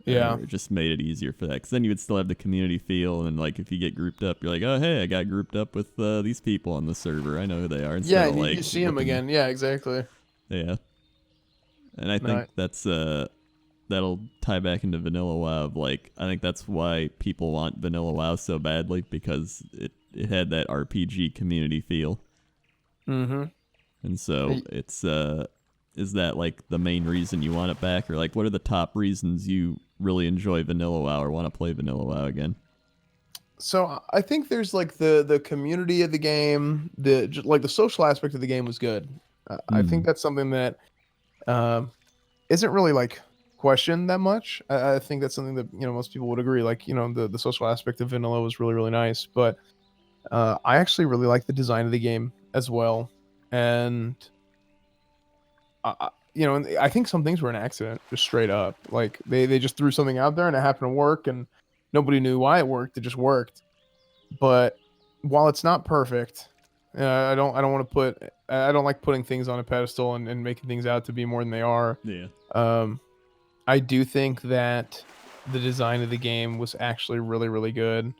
Yeah. It just made it easier for that, because then you would still have the community feel, and like if you get grouped up, you're like, oh hey, I got grouped up with these people on the server. I know who they are. Yeah, Instead of and like you see them again. Yeah, exactly. Yeah, and I think that's that'll tie back into vanilla WoW. Like, I think that's why people want vanilla WoW so badly, because it had that RPG community feel. Mm-hmm. And so it's is that like the main reason you want it back, or like what are the top reasons you really enjoy vanilla WoW or want to play vanilla WoW again? So I think there's like the community of the game, the social aspect of the game was good. I think that's something that um, isn't really like questioned that much. I think that's something that most people would agree. Like the social aspect of vanilla was really really nice, but I actually really like the design of the game as well, and and I think some things were an accident, just straight up. Like they just threw something out there and it happened to work, and nobody knew why it worked. It just worked. But while it's not perfect, I don't like putting things on a pedestal and making things out to be more than they are. Yeah. I do think that the design of the game was actually really really good,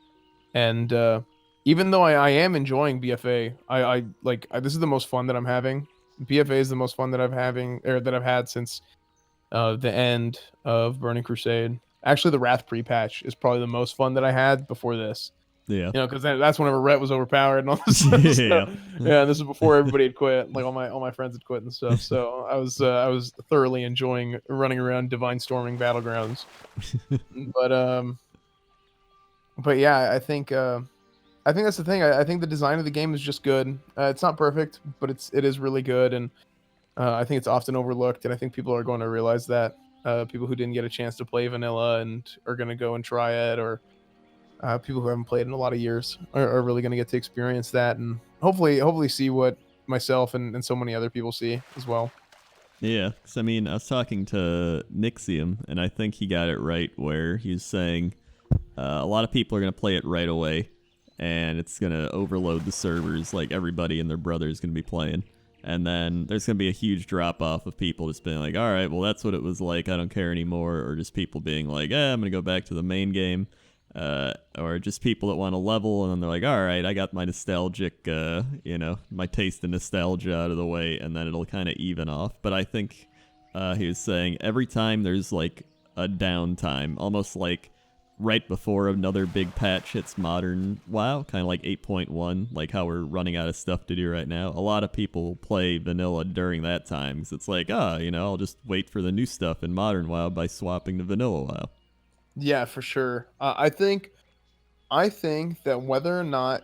and even though I am enjoying BFA, this is the most fun that I'm having. BFA is the most fun that I've had since the end of Burning Crusade. Actually, the Wrath pre-patch is probably the most fun that I had before this. Yeah. Because that's whenever Rhett was overpowered and all this stuff. Yeah. Yeah, this is before everybody had quit. Like all my friends had quit and stuff. So I was thoroughly enjoying running around Divine Storming Battlegrounds. But yeah, I think that's the thing. I think the design of the game is just good. It's not perfect, but it is really good, and I think it's often overlooked. And I think people are going to realize that. People who didn't get a chance to play vanilla and are going to go and try it, or people who haven't played in a lot of years are really going to get to experience that, and hopefully see what myself and so many other people see as well. Yeah, because I mean, I was talking to Nixium, and I think he got it right, where he's saying a lot of people are going to play it right away, and it's going to overload the servers, like everybody and their brother is going to be playing. And then there's going to be a huge drop-off of people just being like, all right, well, that's what it was like, I don't care anymore. Or just people being like, I'm going to go back to the main game. Or just people that want to level, and then they're like, all right, I got my nostalgic, my taste in nostalgia out of the way, and then it'll kind of even off. But I think he was saying every time there's like a downtime, almost like right before another big patch hits modern WoW, kind of like 8.1, like how we're running out of stuff to do right now. A lot of people play vanilla during that time, because it's like, I'll just wait for the new stuff in modern WoW by swapping to vanilla WoW. Yeah, for sure. I think that whether or not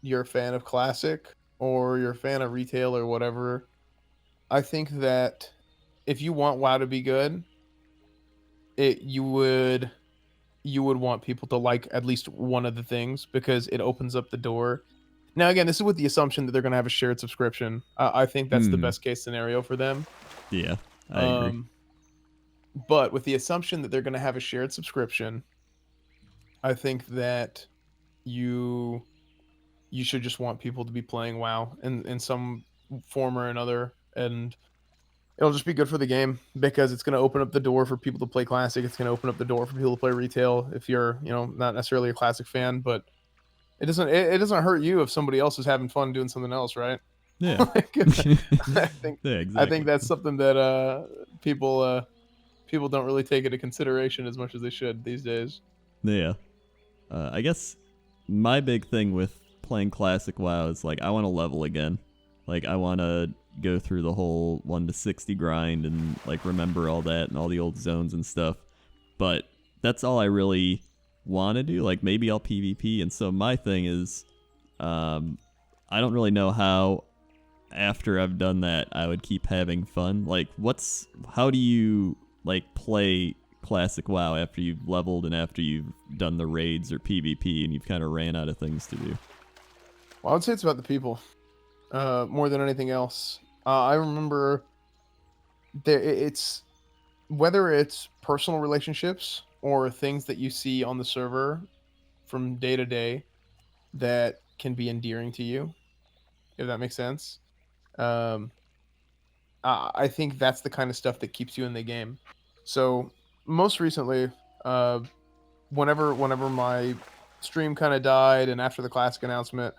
you're a fan of classic or you're a fan of retail or whatever, I think that if you want WoW to be good, you would want people to like at least one of the things, because it opens up the door. Now, again, this is with the assumption that they're going to have a shared subscription. I think that's the best case scenario for them. Yeah, I agree. But with the assumption that they're going to have a shared subscription, I think that you should just want people to be playing WoW in some form or another. And it'll just be good for the game because it's going to open up the door for people to play classic. It's going to open up the door for people to play retail if you're, not necessarily a classic fan, but it doesn't hurt you if somebody else is having fun doing something else, right? Yeah. Like, I think Yeah, I exactly. think that's something that people don't really take into consideration as much as they should these days. Yeah. I guess my big thing with playing classic WoW is like I want to level again. Like I want to go through the whole 1 to 60 grind and like remember all that and all the old zones and stuff. But that's all I really want to do. Like maybe I'll PvP. And so my thing is, I don't really know how after I've done that I would keep having fun. Like how do you like play classic WoW after you've leveled and after you've done the raids or PvP and you've kind of ran out of things to do? Well, I would say it's about the people, more than anything else. I remember it's whether it's personal relationships or things that you see on the server from day to day that can be endearing to you, if that makes sense. Um, I think that's the kind of stuff that keeps you in the game. So most recently, uh, whenever my stream kind of died and after the classic announcement,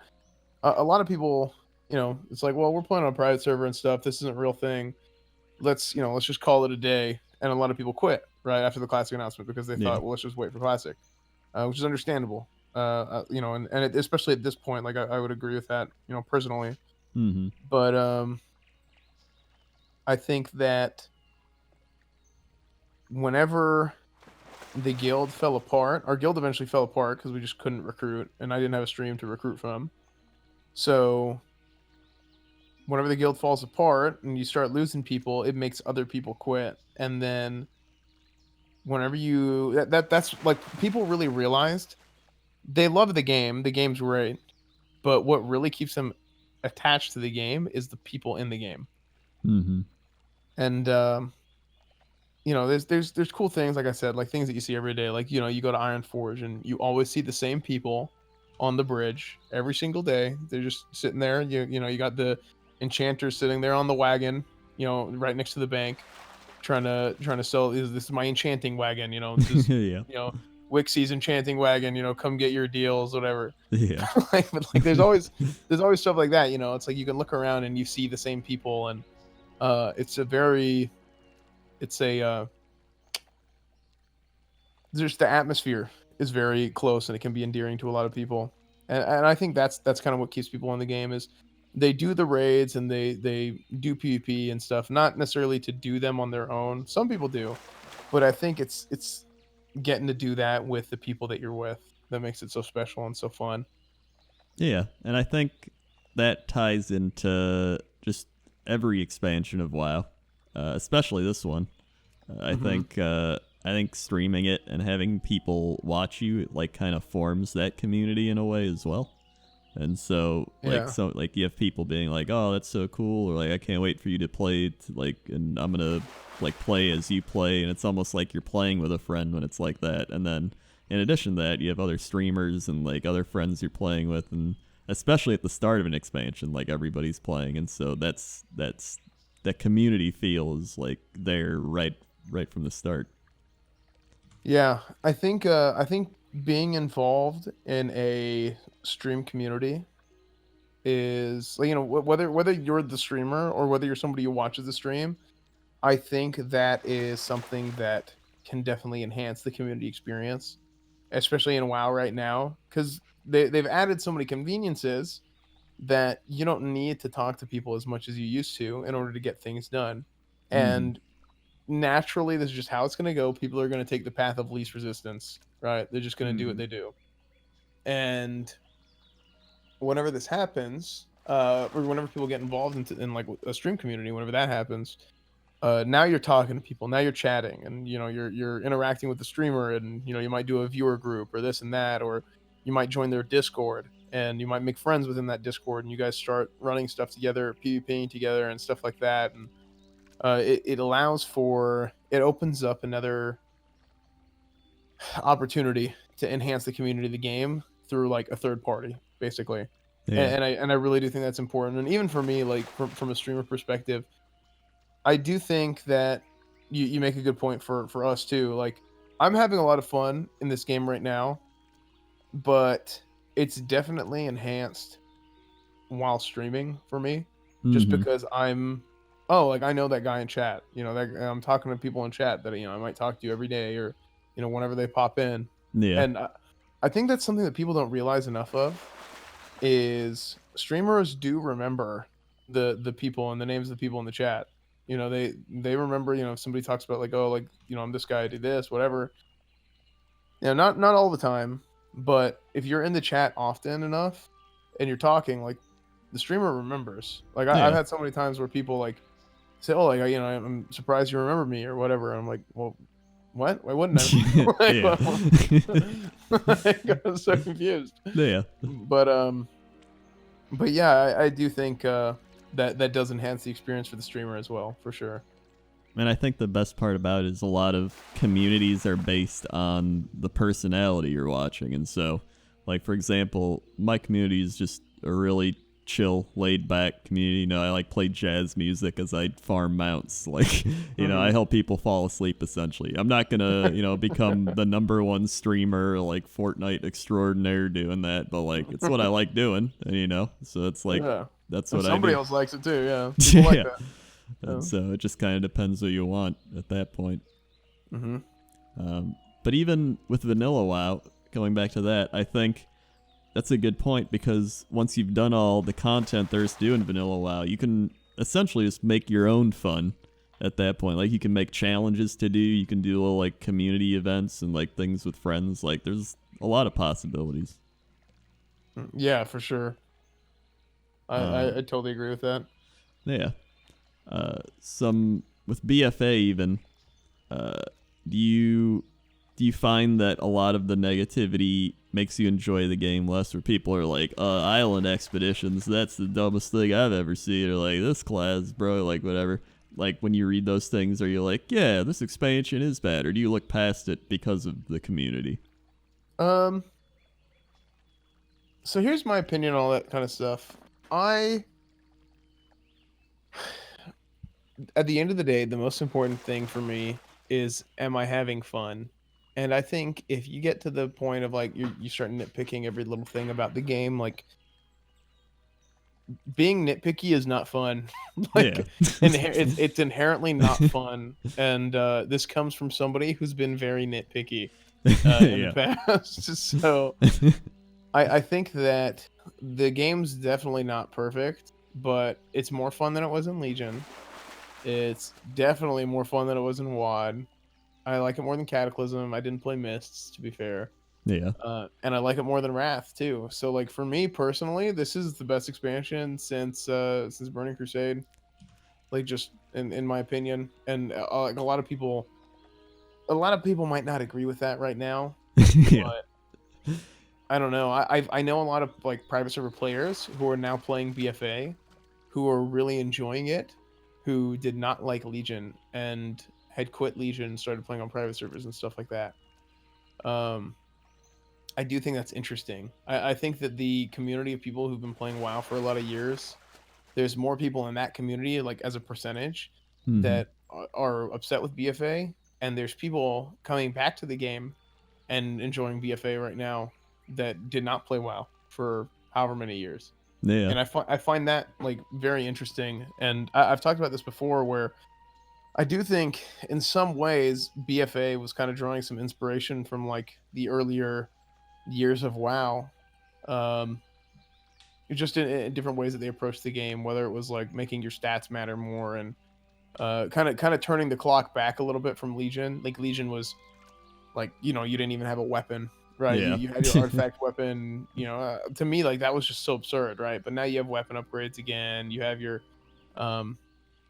a lot of people, it's like, well, we're playing on a private server and stuff. This isn't a real thing. Let's just call it a day. And a lot of people quit right after the classic announcement because they Yeah. thought, well, let's just wait for classic, which is understandable. Especially at this point, like I would agree with that, personally. Mm-hmm. But I think that whenever the guild fell apart, our guild eventually fell apart because we just couldn't recruit, and I didn't have a stream to recruit from. So whenever the guild falls apart and you start losing people, it makes other people quit. And then whenever that's like people really realized they love the game. The game's great, but what really keeps them attached to the game is the people in the game. Mm-hmm. And there's cool things, like I said, like things that you see every day. Like, you go to Iron Forge and you always see the same people on the bridge every single day. They're just sitting there. You got the enchanters sitting there on the wagon, right next to the bank, trying to sell. This is my enchanting wagon. This is Yeah. Wixie's enchanting wagon. Come get your deals, whatever. Yeah. But like there's always stuff like that. It's like you can look around and you see the same people, and it's just the atmosphere is very close and it can be endearing to a lot of people. And I think that's kind of what keeps people in the game is they do the raids and they do PvP and stuff, not necessarily to do them on their own. Some people do, but I think it's getting to do that with the people that you're with that makes it so special and so fun. Yeah, and I think that ties into just every expansion of WoW, especially this one. I think streaming it and having people watch you, it like kind of forms that community in a way as well. And so like you have people being like, "Oh, that's so cool," or like, "I can't wait for you to play," and I'm gonna like play as you play, and it's almost like you're playing with a friend when it's like that. And then in addition to that, you have other streamers and like other friends you're playing with, and especially at the start of an expansion, like everybody's playing, and so that's that community feel is like there right from the start. Yeah, I think being involved in a stream community is like, whether you're the streamer or whether you're somebody who watches the stream, I think that is something that can definitely enhance the community experience, especially in WoW right now, because they've added so many conveniences that you don't need to talk to people as much as you used to in order to get things done. Mm-hmm. And naturally, this is just how it's going to go. People are going to take the path of least resistance, right? They're just going to do what they do. And whenever this happens, or whenever people get involved in like a stream community, whenever that happens, now you're talking to people, now you're chatting, and you're interacting with the streamer, and you might do a viewer group or this and that, or you might join their Discord, and you might make friends within that Discord, and you guys start running stuff together, PvPing together, and stuff like that. And it opens up another opportunity to enhance the community of the game through like a third party, basically. Yeah. And I really do think that's important. And even for me, like from a streamer perspective, I do think that you make a good point for us too. Like, I'm having a lot of fun in this game right now, but it's definitely enhanced while streaming for me, just Mm-hmm. because oh, like, I know that guy in chat, that I'm talking to people in chat that, I might talk to every day, or, whenever they pop in. Yeah. And I think that's something that people don't realize enough of, is streamers do remember the people and the names of the people in the chat. They remember, if somebody talks about, like, oh, like, I'm this guy, I do this, whatever. Not all the time, but if you're in the chat often enough and you're talking, like, the streamer remembers. Like, I've Yeah. had so many times where people, like, say, oh, like, I'm surprised you remember me or whatever. And I'm like, well, what? Why wouldn't I? Like, Yeah. like, I was so confused. Yeah. But yeah, I do think that does enhance the experience for the streamer as well, for sure. And I think the best part about it is a lot of communities are based on the personality you're watching. And so, like, for example, my community is just a really chill, laid back community. I like play jazz music as I farm mounts. Like, I help people fall asleep essentially. I'm not gonna, become the #1 streamer, like Fortnite extraordinaire doing that, but like it's what I like doing, and so it's like Yeah. that's And what I do. somebody else likes it too, yeah. People like Yeah. that. And so it just kind of depends what you want at that point. Mm-hmm. But even with vanilla WoW, going back to that, I think that's a good point, because once you've done all the content there is to do in vanilla WoW, you can essentially just make your own fun at that point. Like, you can make challenges to do, you can do little, like, community events and, like, things with friends. Like, there's a lot of possibilities. Yeah, for sure. I totally agree with that. Yeah. Some with BFA even, do you find that a lot of the negativity makes you enjoy the game less, where people are like, island expeditions, that's the dumbest thing I've ever seen, or like, this class, bro, like, whatever. Like, when you read those things, are you like, yeah, this expansion is bad, or do you look past it because of the community? So here's my opinion on all that kind of stuff. At the end of the day, the most important thing for me is, am I having fun? And I think if you get to the point of, like, you start nitpicking every little thing about the game, like, being nitpicky is not fun. Like, Yeah. it's inherently not fun. And this comes from somebody who's been very nitpicky in the past. So I think that the game's definitely not perfect, but it's more fun than it was in Legion. It's definitely more fun than it was in WoD. I like it more than Cataclysm. I didn't play Mists, to be fair. Yeah. And I like it more than Wrath too. So, like, for me personally, this is the best expansion since Burning Crusade. Like, just in my opinion, and like, a lot of people might not agree with that right now. Yeah. But I don't know. I know a lot of, like, private server players who are now playing BFA, who are really enjoying it, who did not like Legion and had quit Legion and started playing on private servers and stuff like that. I do think that's interesting. I think that the community of people who've been playing WoW for a lot of years, there's more people in that community, like, as a percentage, that are upset with BFA, and there's people coming back to the game and enjoying BFA right now that did not play WoW for however many years. Yeah. And I find that, like, very interesting. And I've talked about this before, where I do think in some ways BFA was kind of drawing some inspiration from, like, the earlier years of WoW, just in different ways that they approached the game, whether it was, like, making your stats matter more, and kind of turning the clock back a little bit from Legion. Like, Legion was, like, you didn't even have a weapon, right? Yeah. You had your artifact weapon. To me, like, that was just so absurd, right? But now you have weapon upgrades again. You have your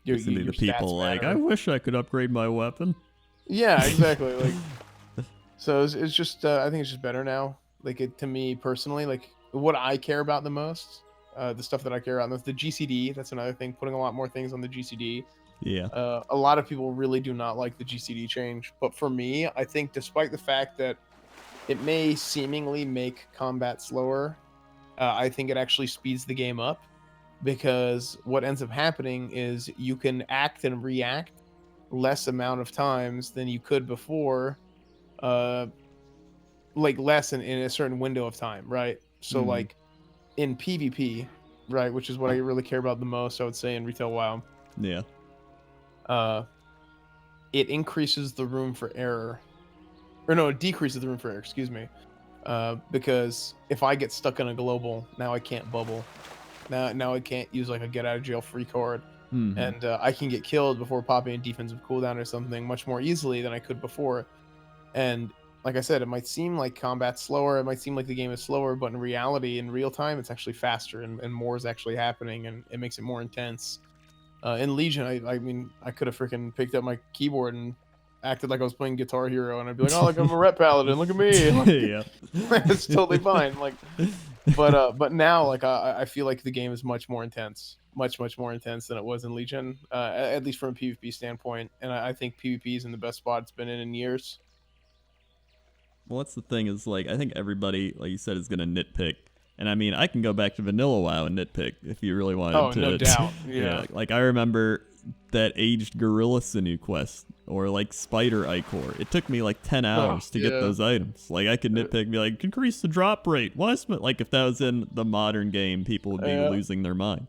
Your the people like, I wish I could upgrade my weapon. Yeah, exactly. Like, so it's just I think it's just better now. Like, to me personally, like, what I care about the most, the stuff that I care about most, the GCD. That's another thing. Putting a lot more things on the GCD. Yeah. A lot of people really do not like the GCD change, but for me, I think, despite the fact that it may seemingly make combat slower, I think it actually speeds the game up, because what ends up happening is you can act and react less amount of times than you could before, uh like less in a certain window of time, right? So Mm, like in PvP, right, which is what I really care about the most, I would say in retail WoW, yeah. uh it increases the room for error, or no, it decreases the room for error, excuse me, because if I get stuck in a global, now I can't bubble, now I can't use like a get out of jail free card, Hmm. and I can get killed before popping a defensive cooldown or something much more easily than I could before. And like I said, it might seem like combat's slower, it might seem like the game is slower, but in reality, in real time, it's actually faster, and more is actually happening, and it makes it more intense. In Legion, I mean, I could have freaking picked up my keyboard and acted like I was playing Guitar Hero, and I'd be like, "Oh, like I'm a rep paladin, look at me!" Yeah. Like, it's totally fine. Like, but now, like, I feel like the game is much more intense, much more intense than it was in Legion, at least from a PvP standpoint. And I think PvP is in the best spot it's been in years. Well, that's the thing is like I think everybody, like you said, is gonna nitpick, and I mean I can go back to Vanilla WoW and nitpick if you really wanted Oh, to. no doubt. Yeah, Yeah. like I remember that aged Gorilla Sinew quest or like Spider Ichor. It took me like 10 hours to get yeah. those items. Like I could nitpick, and be like, increase the drop rate. Why is like if that was in the modern game, people would be Yeah. losing their mind.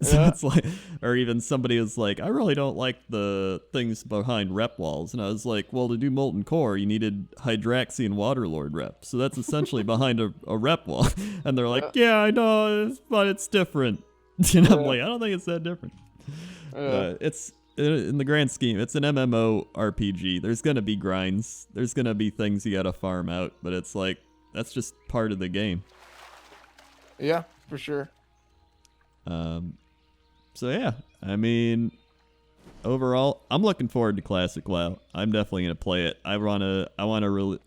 So Yeah. it's like, or even somebody was like, I really don't like the things behind rep walls. And I was like, well, to do Molten Core, you needed Hydraxian Waterlord rep. So that's essentially behind a rep wall. And they're like, yeah, I know, but it's different. And I'm like, I don't think it's that different. It's, in the grand scheme, it's an MMO RPG. There's going to be grinds. There's going to be things you got to farm out. But it's like, that's just part of the game. Yeah, for sure. So yeah, I mean, overall, I'm looking forward to Classic WoW. I'm definitely gonna play it. I wanna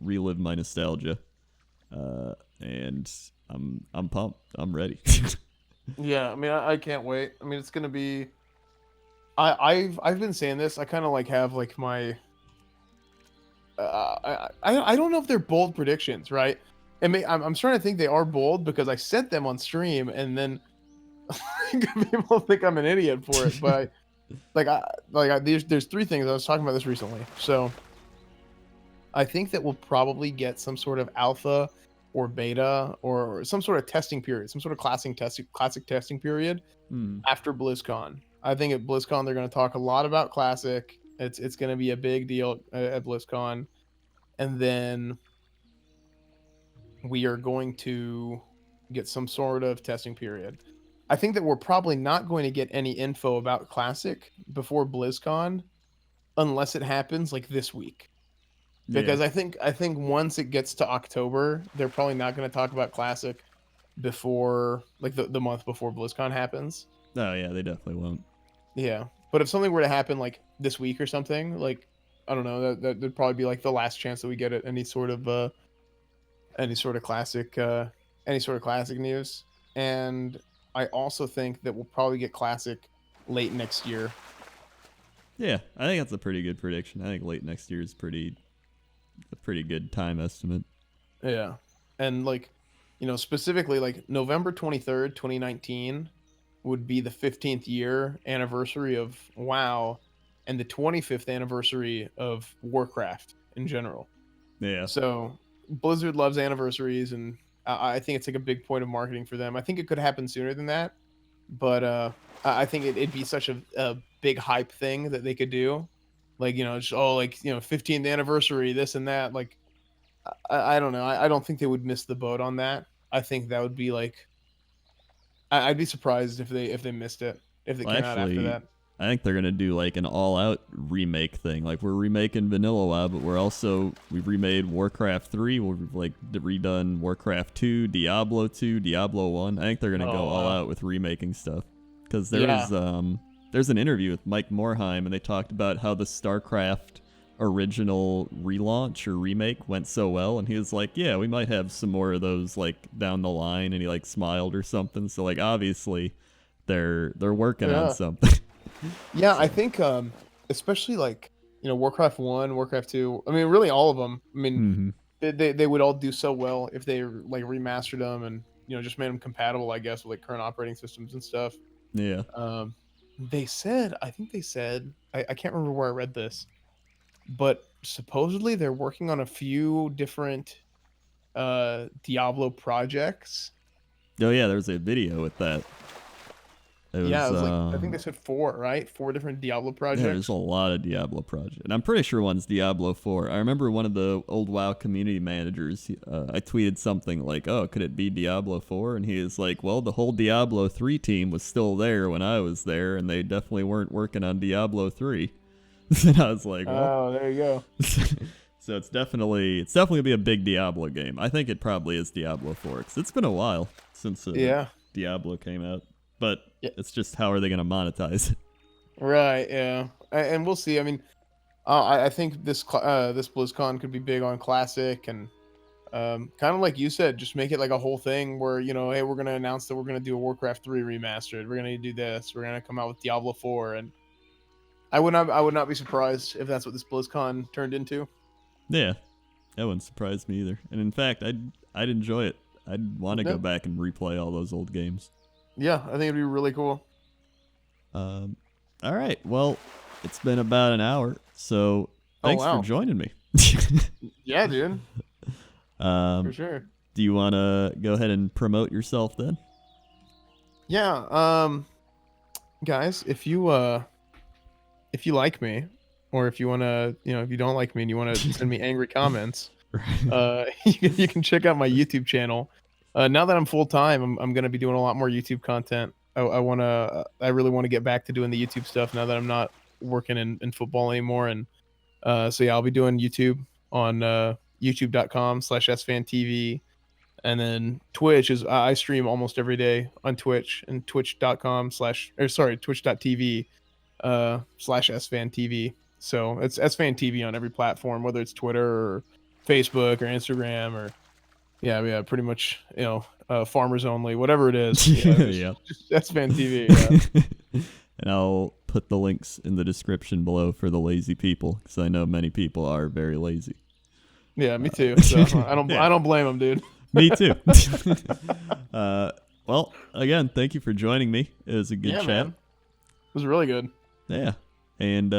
relive my nostalgia, and I'm pumped. I'm ready. Yeah, I mean, I can't wait. I mean, it's gonna be. I've been saying this. I kind of like have like my. I don't know if they're bold predictions, right? I'm starting to think they are bold because I said them on stream, and then people think I'm an idiot for it. But there's three things. I was talking about this recently. So I think that we'll probably get some sort of alpha or beta or some sort of testing period, some sort of classic testing period after BlizzCon. I think at BlizzCon they're going to talk a lot about classic. It's going to be a big deal at BlizzCon, and then we are going to get some sort of testing period. I think that we're probably not going to get any info about Classic before BlizzCon unless it happens like this week. Because Yeah. I think once it gets to October, they're probably not going to talk about Classic before like the month before BlizzCon happens. Oh yeah, they definitely won't. Yeah. But if something were to happen like this week or something, like I don't know, that'd probably be like the last chance that we get any sort of classic news. And I also think that we'll probably get Classic late next year. Yeah, I think that's a pretty good prediction. I think late next year is a pretty good time estimate. Yeah. And like, specifically like November 23rd, 2019 would be the 15th year anniversary of WoW and the 25th anniversary of Warcraft in general. Yeah. So Blizzard loves anniversaries, and I think it's like a big point of marketing for them. I think it could happen sooner than that, but I think it'd be such a big hype thing that they could do, like 15th anniversary, this and that. Like I don't know. I don't think they would miss the boat on that. I think that would be like I'd be surprised if they missed it if they Well, came out after actually, that. I think they're gonna do like an all-out remake thing. Like we're remaking Vanilla WoW, but we've remade Warcraft 3. We've like redone Warcraft 2, Diablo 2, Diablo 1. I think they're gonna go all out with remaking stuff. Because there's an interview with Mike Morheim, and they talked about how the StarCraft original relaunch or remake went so well, and he was like, yeah, we might have some more of those like down the line, and he like smiled or something. So like obviously they're working on something. Yeah, I think especially like Warcraft 1, Warcraft 2, I mean really all of them. I mean they would all do so well if they like remastered them and just made them compatible, I guess, with like current operating systems and stuff. Yeah. They said, I think they said, I can't remember where I read this, but supposedly they're working on a few different Diablo projects. Oh yeah, there's a video with that. It Yeah, was it was like, I think they said four, right? Four different Diablo yeah, there's projects. a lot of Diablo projects, and I'm pretty sure one's Diablo 4. I remember one of the old WoW community managers. I tweeted something like, "Oh, could it be Diablo 4?" And he was like, "Well, the whole Diablo 3 team was still there when I was there, and they definitely weren't working on Diablo 3." And I was like, "Well." Oh, there you go. So it's definitely gonna be a big Diablo game. I think it probably is Diablo 4 because it's been a while since Yeah. Diablo came out. But Yeah. it's just how are they gonna monetize it? Right, yeah. And we'll see. I mean, I think this this BlizzCon could be big on classic and kind of like you said, just make it like a whole thing where, you know, hey, we're gonna announce that we're gonna do a Warcraft 3 remastered. We're gonna do this. We're gonna come out with Diablo 4, and I would not be surprised if that's what this BlizzCon turned into. Yeah, that wouldn't surprise me either. And in fact, I'd enjoy it. I'd want to Yeah. go back and replay all those old games. Yeah, I think it'd be really cool. All right. Well, it's been about an hour, so thanks wow. for joining me. Yeah, dude, for sure. Do you want to go ahead and promote yourself then? Yeah, guys, if you like me, or if you wanna, you know, if you don't like me and you wanna send me angry comments, you can check out my YouTube channel. Now that I'm full time, I'm gonna be doing a lot more YouTube content. I really want to get back to doing the YouTube stuff now that I'm not working in football anymore. And so yeah, I'll be doing YouTube on youtube.com/EsfandTV, and then Twitch is I stream almost every day on Twitch, and twitch.tv /EsfandTV. So it's EsfandTV on every platform, whether it's Twitter or Facebook or Instagram or yeah, pretty much, you know, farmers only, whatever it is. Yeah. Just EsfandTV. Yeah. And I'll put the links in the description below for the lazy people, because I know many people are very lazy. Yeah, me too. So I don't blame them, dude. Me too. Well, again, thank you for joining me. It was a good chat. Man. It was really good. Yeah. And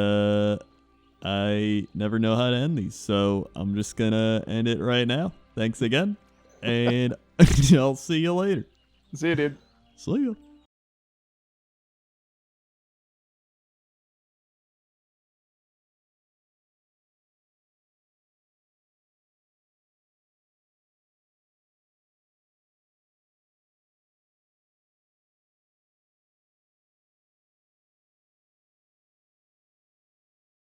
I never know how to end these, so I'm just going to end it right now. Thanks again. And I'll see you later. See you, dude. See ya.